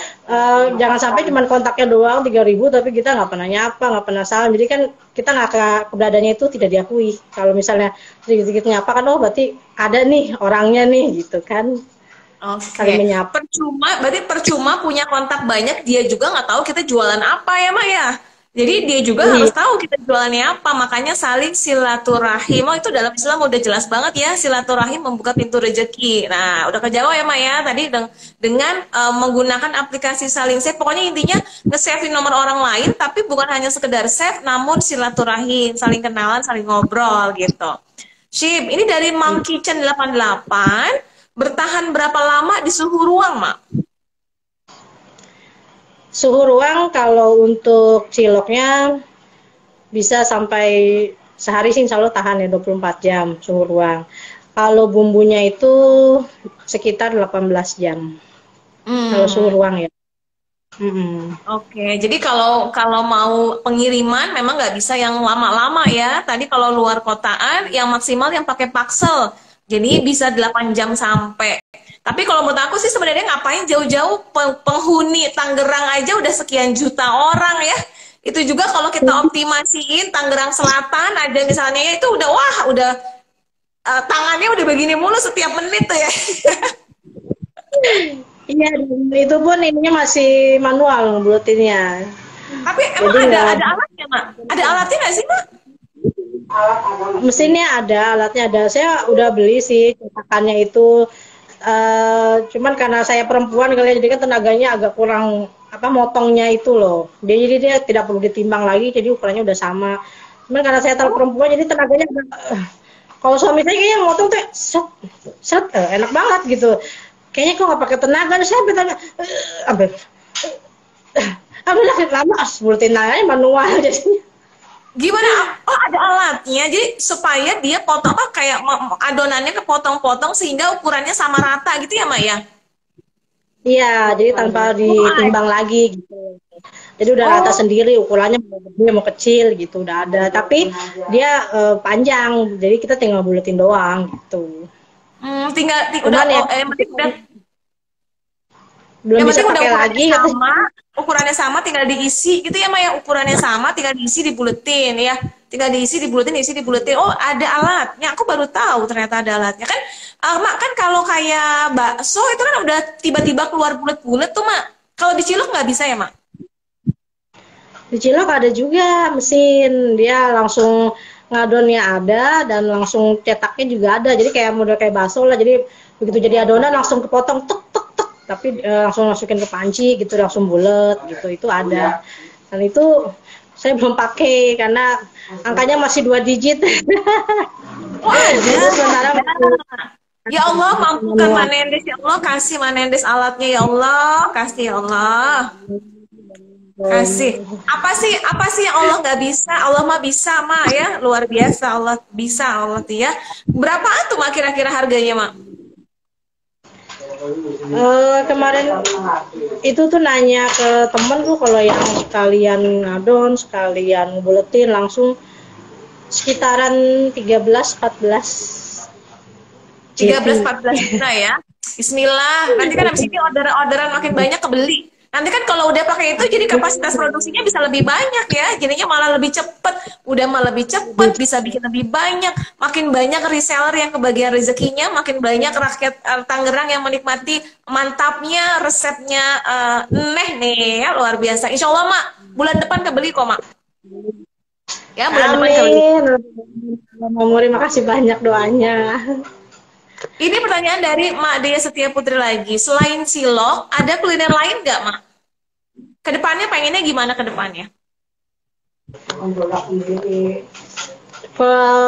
jangan sampai cuma kontaknya doang 3.000 tapi kita nggak pernah nyapa, nggak pernah salam, jadi kan kita nggak, keberadaannya itu tidak diakui. Kalau misalnya sedikit-sedikit nyapa kan, oh berarti ada nih orangnya nih gitu kan, saling Oke, menyapa. berarti percuma punya kontak banyak, dia juga nggak tahu kita jualan apa ya, Mak ya? Jadi dia juga harus tahu kita jualannya apa, makanya saling silaturahim. Oh itu dalam Islam udah jelas banget ya, silaturahim membuka pintu rezeki. Nah udah kejawab ya Mak ya tadi dengan menggunakan aplikasi saling save. Pokoknya intinya nge-save nomor orang lain, tapi bukan hanya sekedar save, namun silaturahim, saling kenalan, saling ngobrol gitu. Ship, ini dari Mom Kitchen 88, bertahan berapa lama di suhu ruang Mak? Suhu ruang kalau untuk ciloknya bisa sampai sehari sih insya Allah tahan ya 24 jam suhu ruang. Kalau bumbunya itu sekitar 18 jam. Kalau suhu ruang ya. Oke, jadi kalau mau pengiriman memang nggak bisa yang lama-lama ya. Tadi kalau luar kotaan yang maksimal yang pakai paksel. Jadi bisa 8 jam sampai. Tapi kalau menurut aku sih sebenarnya ngapain jauh-jauh penghuni Tangerang aja udah sekian juta orang ya. Itu juga kalau kita optimasiin Tangerang Selatan ada misalnya ya, itu udah wah udah tangannya udah begini mulu setiap menit tuh ya. Iya, itu pun ininya masih manual ngebulutinnya. Tapi emang Jadi ada alatnya, Mak? Ada alatnya nggak sih, Mak? mesinnya ada, alatnya ada. Saya udah beli sih cetakannya itu. Cuman karena saya perempuan kali ya, jadi kan tenaganya agak kurang apa motongnya itu loh. Jadi dia tidak perlu ditimbang lagi, jadi ukurannya udah sama. Cuman karena saya terlalu perempuan, jadi tenaganya kalau suami saya kayaknya motong tuh set, set, enak banget gitu. Kayaknya kok nggak pakai tenaga, saya sampai tanya, sampai lama, bulutin tangannya manual jadinya. Gimana? Oh, ada alatnya. Jadi supaya dia potong apa kayak adonannya kepotong-potong sehingga ukurannya sama rata gitu ya, Mak ya? Iya, jadi tanpa ditimbang lagi gitu. Jadi udah rata sendiri ukurannya mau gede mau kecil gitu udah ada. Tapi dia panjang, jadi kita tinggal buletin doang gitu. Tinggal Cuman udah ya, udah belum yang bisa penting udah pakai ukurannya lagi kata sama, ukurannya sama tinggal diisi gitu ya, Mak ya. Ukurannya sama tinggal diisi dibuletin ya. Tinggal diisi dibuletin, isi dibuletin. Oh, ada alatnya. Aku baru tahu ternyata ada alatnya. Kan Mak kan kalau kayak bakso itu kan udah tiba-tiba keluar bulet-bulet tuh, Mak. Kalau di cilok nggak bisa ya, Mak? di cilok ada juga mesin, dia langsung ngadonnya ada dan langsung cetaknya juga ada. Jadi kayak model kayak bakso lah. Jadi begitu jadi adonan langsung kepotong tek tek tek, tapi langsung masukin ke panci gitu langsung bulet gitu. Itu ada. Dan itu saya belum pakai karena angkanya masih 2 digit. Oh, ada. Itu sementara Ya Allah, mampukan Manendes ya Allah, kasih Manendes alatnya ya Allah, kasih ya Allah. Kasih. Apa sih yang Allah nggak bisa? Allah mah bisa, Mak ya. Luar biasa Allah bisa Allah tuh ya. Berapaan tuh Mak kira-kira harganya, Mak? Kemarin itu tuh nanya ke temen tuh kalau yang sekalian ngadon, sekalian buletin langsung sekitaran 13-14 13-14 juta ya. Bismillah. Nanti kan habis ini orderan makin banyak kebeli. Nanti kan kalau udah pakai itu jadi kapasitas produksinya bisa lebih banyak ya. Jadinya malah lebih cepet. Udah malah lebih cepet, bisa bikin lebih banyak. Makin banyak reseller yang kebagian rezekinya, makin banyak rakyat Tangerang yang menikmati mantapnya resepnya Neh nih ya, luar biasa. Insya Allah, Mak, bulan depan kebeli kok, Mak. Ya, bulan depan kebeli. Amin. Makasih banyak doanya. Ini pertanyaan dari Mak Dea Setia Putri lagi. Selain cilok, ada kuliner lain nggak, Mak? Kedepannya pengennya gimana kedepannya?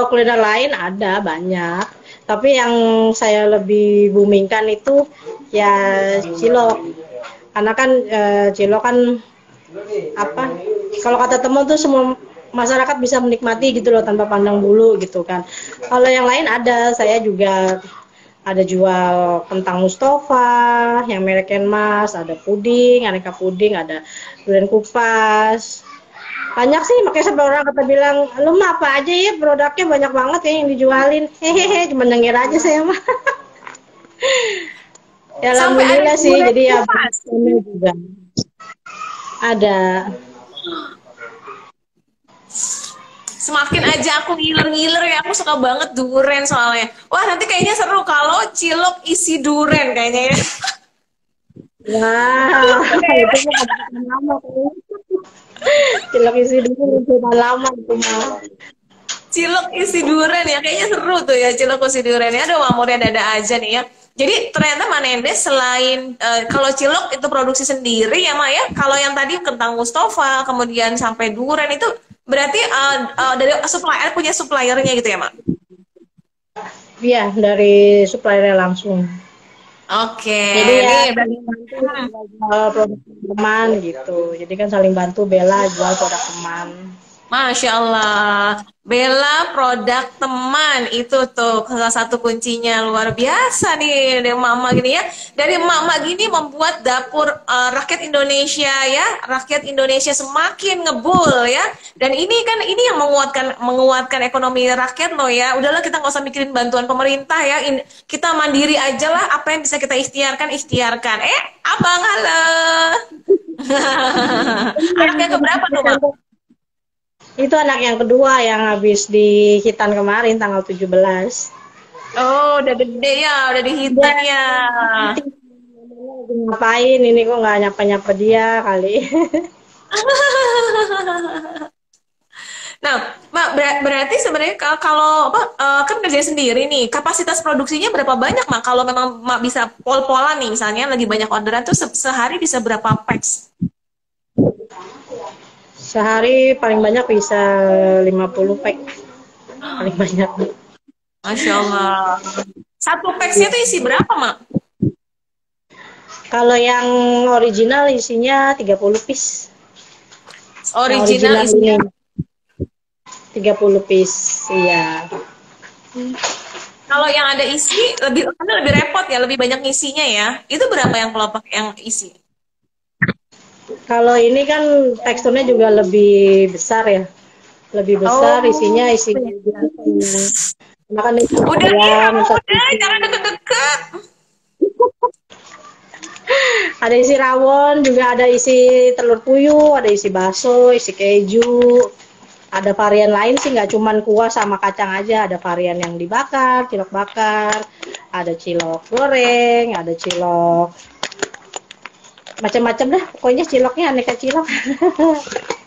Kuliner lain ada banyak. Tapi yang saya lebih boomingkan itu ya cilok. Karena kan cilok kan apa? Kalau kata teman tuh semua masyarakat bisa menikmati gitu loh tanpa pandang bulu gitu kan. Kalau yang lain ada, saya juga ada jual kentang Mustafa yang merek Enmas, ada puding, aneka puding, ada durian kupas. Banyak sih, makanya sampai orang kata bilang, lu mah apa aja ya produknya banyak banget ya yang dijualin. Hehehe, cuma denger aja saya mah. Ya alhamdulillah sih, jadi ya juga ada. Semakin aja aku ngiler-ngiler ya, aku suka banget duren soalnya. Wah, nanti kayaknya seru kalau cilok isi duren kayaknya ya. Wah, itu mah kebiasaan lama tuh. Cilok isi dulu udah lama itu mah. Cilok isi durian ya, kayaknya seru tuh ya cilok isi durian ya. Aduh, mamurnya dada aja nih ya. Jadi ternyata Mbak Nendes selain kalau cilok itu produksi sendiri ya Mak ya. Kalau yang tadi kentang Mustafa, kemudian sampai durian itu berarti dari supplier punya suppliernya gitu ya Mak? Iya, dari suppliernya langsung. Oke, Jadi ya nih saling bantu jual produk teman gitu. Jadi kan saling bantu Bella jual produk teman. Masya Allah, bela produk teman itu tuh salah satu kuncinya luar biasa nih dari mama gini ya. Dari mama gini membuat dapur rakyat Indonesia ya, rakyat Indonesia semakin ngebul ya. Dan ini kan ini yang menguatkan ekonomi rakyat loh ya. Udahlah kita nggak usah mikirin bantuan pemerintah ya. Kita mandiri aja lah. Apa yang bisa kita ikhtiarkan ikhtiarkan. Abang halo. Anaknya keberapa tuh Mak? Itu anak yang kedua yang habis di Hitan kemarin tanggal 17. Oh, udah gede ya, udah dihitan ya. Ngapain ini kok nggak nyapa-nyapa dia kali. Nah, Mbak, berarti sebenarnya kalau apa kan kerja sendiri nih, kapasitas produksinya berapa banyak, Mak? Kalau memang Mak bisa pol-polan nih, misalnya lagi banyak orderan tuh sehari bisa berapa packs? Sehari paling banyak bisa 50 pack. Paling banyak. Masya Allah. Satu packsnya tuh isi berapa, Mak? Kalau yang original isinya 30 piece. Original isinya 30 piece, iya. kalau yang ada isi karena lebih repot ya, lebih banyak isinya ya. Itu berapa yang kelopak yang isi? Kalau ini kan teksturnya juga lebih besar ya. Lebih besar, isinya isi. Makan isi Udah ayam, ya, udah, jangan deket-deket. ada isi rawon, juga ada isi telur puyuh, ada isi bakso, isi keju. Ada varian lain sih, nggak cuman kuah sama kacang aja, ada varian yang dibakar, cilok bakar, ada cilok goreng, ada cilok macam-macam dah, pokoknya ciloknya aneka cilok.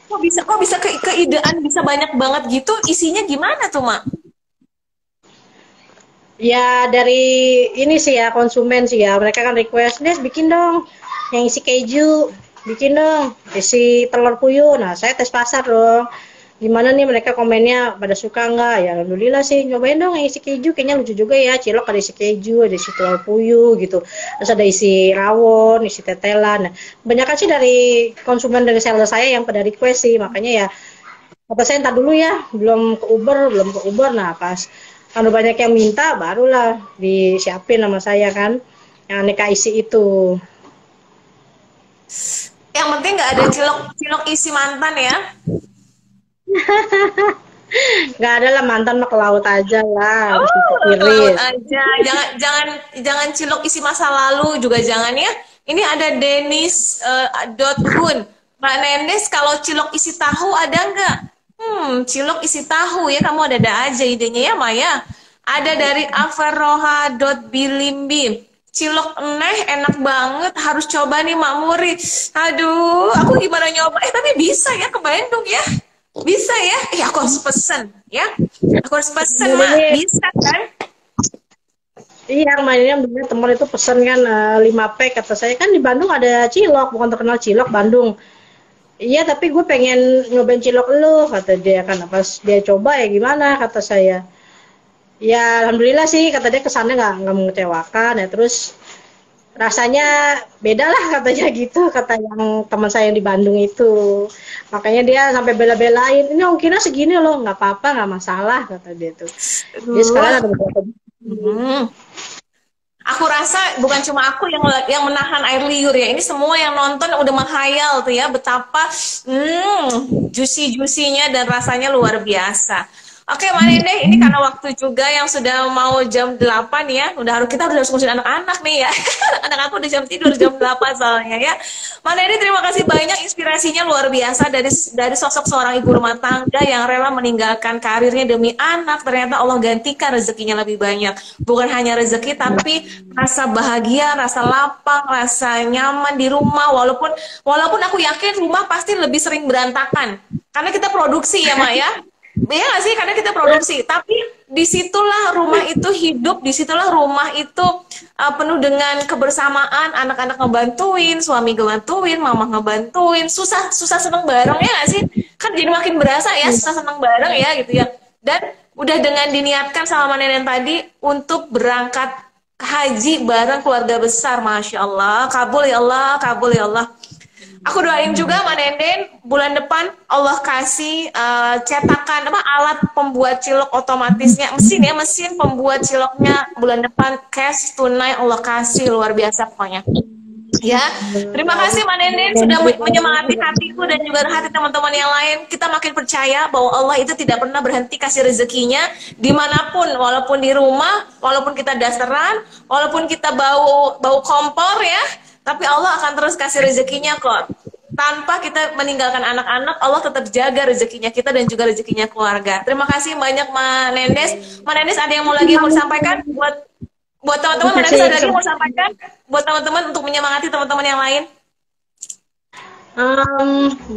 Kok bisa keidean bisa banyak banget gitu, isinya gimana tuh Mak? Ya dari ini sih ya, konsumen sih ya, mereka kan request, Des bikin dong yang isi keju, bikin dong isi telur puyuh. Nah saya tes pasar dong, gimana nih mereka komennya, pada suka nggak? Ya alhamdulillah sih, nyobain dong yang isi keju, kayaknya lucu juga ya, cilok ada isi keju, ada isi telur puyuh gitu, terus ada isi rawon, isi tetelan. Nah kebanyakan sih dari konsumen, dari seller saya yang pada request sih, makanya ya kata saya ntar dulu ya, belum ke Uber. Nah pas kalau banyak yang minta barulah disiapin sama saya kan yang aneka isi itu. Yang penting nggak ada cilok isi mantan ya. Nggak ada lah, mantan mah ke laut aja lah, Oh, laut dipikirin. aja. Jangan cilok isi masa lalu juga jangan ya. Ini ada Dennis Kun. Mbak Nendes kalau cilok isi tahu ada nggak? Cilok isi tahu ya, kamu ada aja idenya ya Maya. Ada dari Averroha.bilimbi. Cilok eneh enak banget, harus coba nih Mak Muri. Aduh, aku gimana nyoba? Tapi bisa ya ke Bandung ya? Bisa ya? Aku harus pesen ya. Aku harus pesen Mak, bisa kan? Iya, mainnya bener, teman itu pesen kan 5 pack, kata saya kan di Bandung ada cilok, bukan terkenal cilok Bandung. Iya, tapi gue pengen nyobain cilok lu, kata dia kan. Pas dia coba ya gimana, kata saya. Ya alhamdulillah sih, kata dia kesannya nggak mengecewakan ya. Terus rasanya beda lah katanya gitu, kata yang teman saya yang di Bandung itu. Makanya dia sampai bela-belain, ini ongkirnya segini loh, nggak apa-apa, nggak masalah, kata dia tuh. Dia sekarang ada beberapa. Aku rasa bukan cuma aku yang menahan air liur ya. Ini semua yang nonton udah menghayal tuh ya betapa juicy-juicynya dan rasanya luar biasa. Oke, Mbak Nende, ini karena waktu juga yang sudah mau jam 8 ya. Kita udah harus ngurusin anak-anak nih ya. Anak aku udah jam tidur jam 8 soalnya ya. Mbak Nende, terima kasih banyak, inspirasinya luar biasa dari sosok seorang ibu rumah tangga yang rela meninggalkan karirnya demi anak. Ternyata Allah gantikan rezekinya lebih banyak. Bukan hanya rezeki, tapi rasa bahagia, rasa lapang, rasa nyaman di rumah. Walaupun aku yakin rumah pasti lebih sering berantakan. Karena kita produksi ya, Mak ya. Iya nggak sih, karena kita produksi, tapi disitulah rumah itu hidup, disitulah rumah itu penuh dengan kebersamaan, anak-anak ngebantuin, suami ngebantuin, mama ngebantuin, susah seneng bareng ya nggak sih, kan jadi makin berasa ya susah seneng bareng ya gitu ya. Dan udah dengan diniatkan sama nenek tadi untuk berangkat haji bareng keluarga besar, masya Allah, kabul ya Allah, kabul ya Allah. Aku doain juga Mbak Nenden bulan depan Allah kasih cetakan alat pembuat cilok otomatisnya, mesin pembuat ciloknya bulan depan cash tunai Allah kasih, luar biasa pokoknya. Ya, terima kasih Mbak Nenden sudah menyemangati hatiku dan juga hati teman-teman yang lain. Kita makin percaya bahwa Allah itu tidak pernah berhenti kasih rezekinya dimanapun, walaupun di rumah, walaupun kita dasaran, walaupun kita bau kompor ya. Tapi Allah akan terus kasih rezekinya kok. Tanpa kita meninggalkan anak-anak, Allah tetap jaga rezekinya kita dan juga rezekinya keluarga. Terima kasih banyak Mbak Nendes. Mbak Nendes, ada yang mau lagi mau sampaikan buat teman-teman? Mbak Nendes ada lagi mau sampaikan buat teman-teman untuk menyemangati teman-teman yang lain?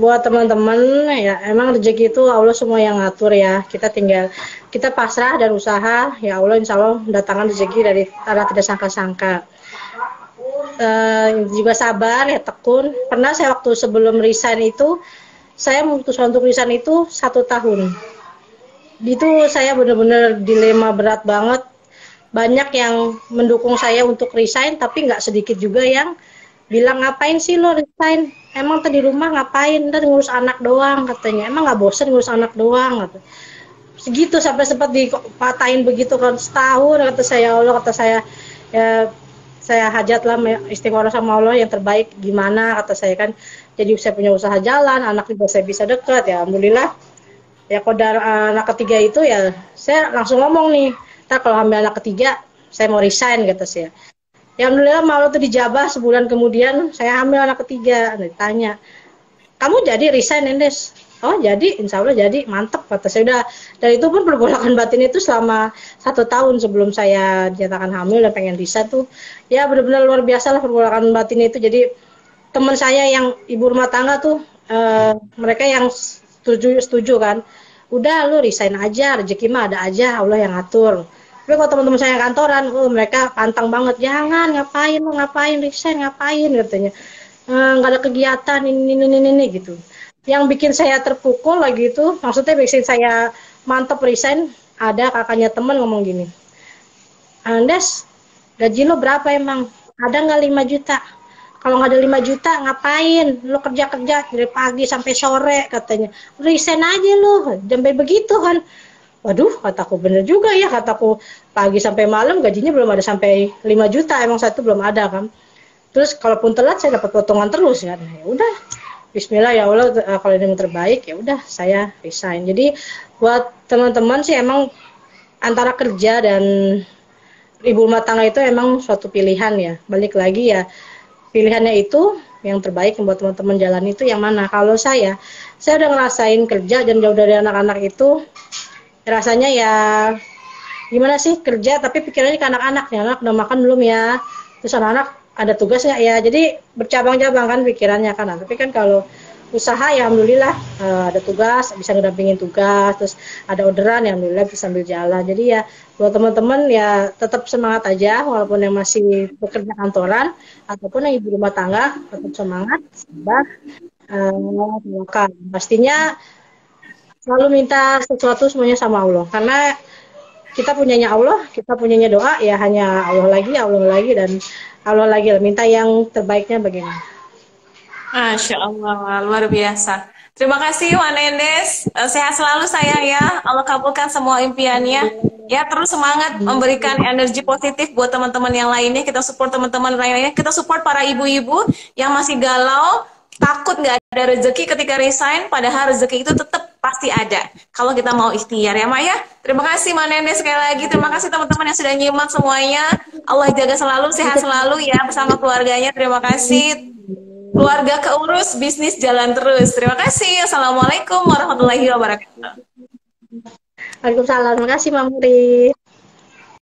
Buat teman-teman ya, emang rezeki itu Allah semua yang ngatur ya. Kita pasrah dan usaha, ya Allah insya Allah datangkan rezeki dari arah tidak sangka-sangka. Juga sabar ya, tekun. Pernah saya waktu sebelum resign itu, saya memutuskan untuk resign itu 1 tahun. Itu saya benar-benar dilema berat banget. Banyak yang mendukung saya untuk resign, tapi nggak sedikit juga yang bilang, ngapain sih lo resign? Emang tadi rumah ngapain? Ntar ngurus anak doang katanya. Emang nggak bosen ngurus anak doang? Kata. Segitu sampai sempat dipatahin begitu kan, setahun kata saya. Allah kata saya ya, saya hajatlah istighfar sama Allah yang terbaik gimana kata saya kan. Jadi saya punya usaha jalan, anak juga saya bisa dekat ya, alhamdulillah. Ya kodar anak ketiga itu ya saya langsung ngomong nih, ntar kalau hamil anak ketiga saya mau resign kata saya. Ya alhamdulillah malah tuh dijabah, sebulan kemudian saya hamil anak ketiga. Ditanya, kamu jadi resign Nendes? Oh jadi, insya Allah jadi, mantep kata saya. Udah, dan itu pun pergolakan batin itu selama 1 tahun sebelum saya dinyatakan hamil dan pengen resign tuh, ya benar-benar luar biasa lah pergolakan batin itu. Jadi teman saya yang ibu rumah tangga tuh, mereka yang setuju kan, udah lu resign aja, rezeki mah ada aja, Allah yang ngatur. Tapi kalau teman-teman saya yang kantoran, mereka pantang banget, jangan, ngapain resign, ngapain katanya, nggak ada kegiatan ini gitu. Yang bikin saya terpukul lagi itu, maksudnya bikin saya mantep resign, ada kakaknya temen ngomong gini, Andes, gaji lo berapa emang? Ada nggak 5 juta? Kalau nggak ada 5 juta, ngapain? Lo kerja-kerja dari pagi sampai sore katanya. Resign aja lo, sampai begitu kan. Waduh, kataku bener juga ya, kataku pagi sampai malam gajinya belum ada sampai 5 juta, emang satu belum ada kan. Terus kalaupun telat saya dapat potongan terus kan. Ya udah. Bismillah ya Allah, kalau ini yang terbaik ya udah saya resign. Jadi buat teman-teman sih emang antara kerja dan ibu rumah tangga itu emang suatu pilihan ya. Balik lagi ya, pilihannya itu yang terbaik buat teman-teman jalan itu yang mana. Kalau saya udah ngerasain kerja dan jauh dari anak-anak itu, rasanya ya gimana sih kerja tapi pikirannya ke anak-anak. Ya, anak udah makan belum ya? Terus anak-anak ada tugas nggak ya, jadi bercabang-cabang kan pikirannya kan. Nah, tapi kan kalau usaha ya alhamdulillah ada tugas, bisa ngedampingin tugas, terus ada orderan ya alhamdulillah bisa sambil jalan. Jadi ya buat teman-teman ya tetap semangat aja, walaupun yang masih bekerja kantoran ataupun yang ibu rumah tangga, tetap semangat, sabar, pastinya selalu minta sesuatu semuanya sama Allah, karena kita punyanya Allah, kita punyanya doa ya hanya Allah lagi dan Allah lagi, minta yang terbaiknya bagaimana. Masya Allah, luar biasa. Terima kasih Wan Nendes, sehat selalu sayang ya, Allah kabulkan semua impiannya. Ya terus semangat memberikan energi positif buat teman-teman yang lainnya. Kita support teman-teman lainnya, kita support para ibu-ibu yang masih galau, takut nggak ada rezeki ketika resign, padahal rezeki itu tetap pasti ada kalau kita mau ikhtiar ya Mak ya. Terima kasih Mak Nene sekali lagi. Terima kasih teman-teman yang sudah nyimak semuanya. Allah jaga selalu, sehat selalu ya bersama keluarganya. Terima kasih. Keluarga keurus, bisnis jalan terus. Terima kasih. Assalamualaikum warahmatullahi wabarakatuh. Waalaikumsalam. Terima kasih, Mama Muri.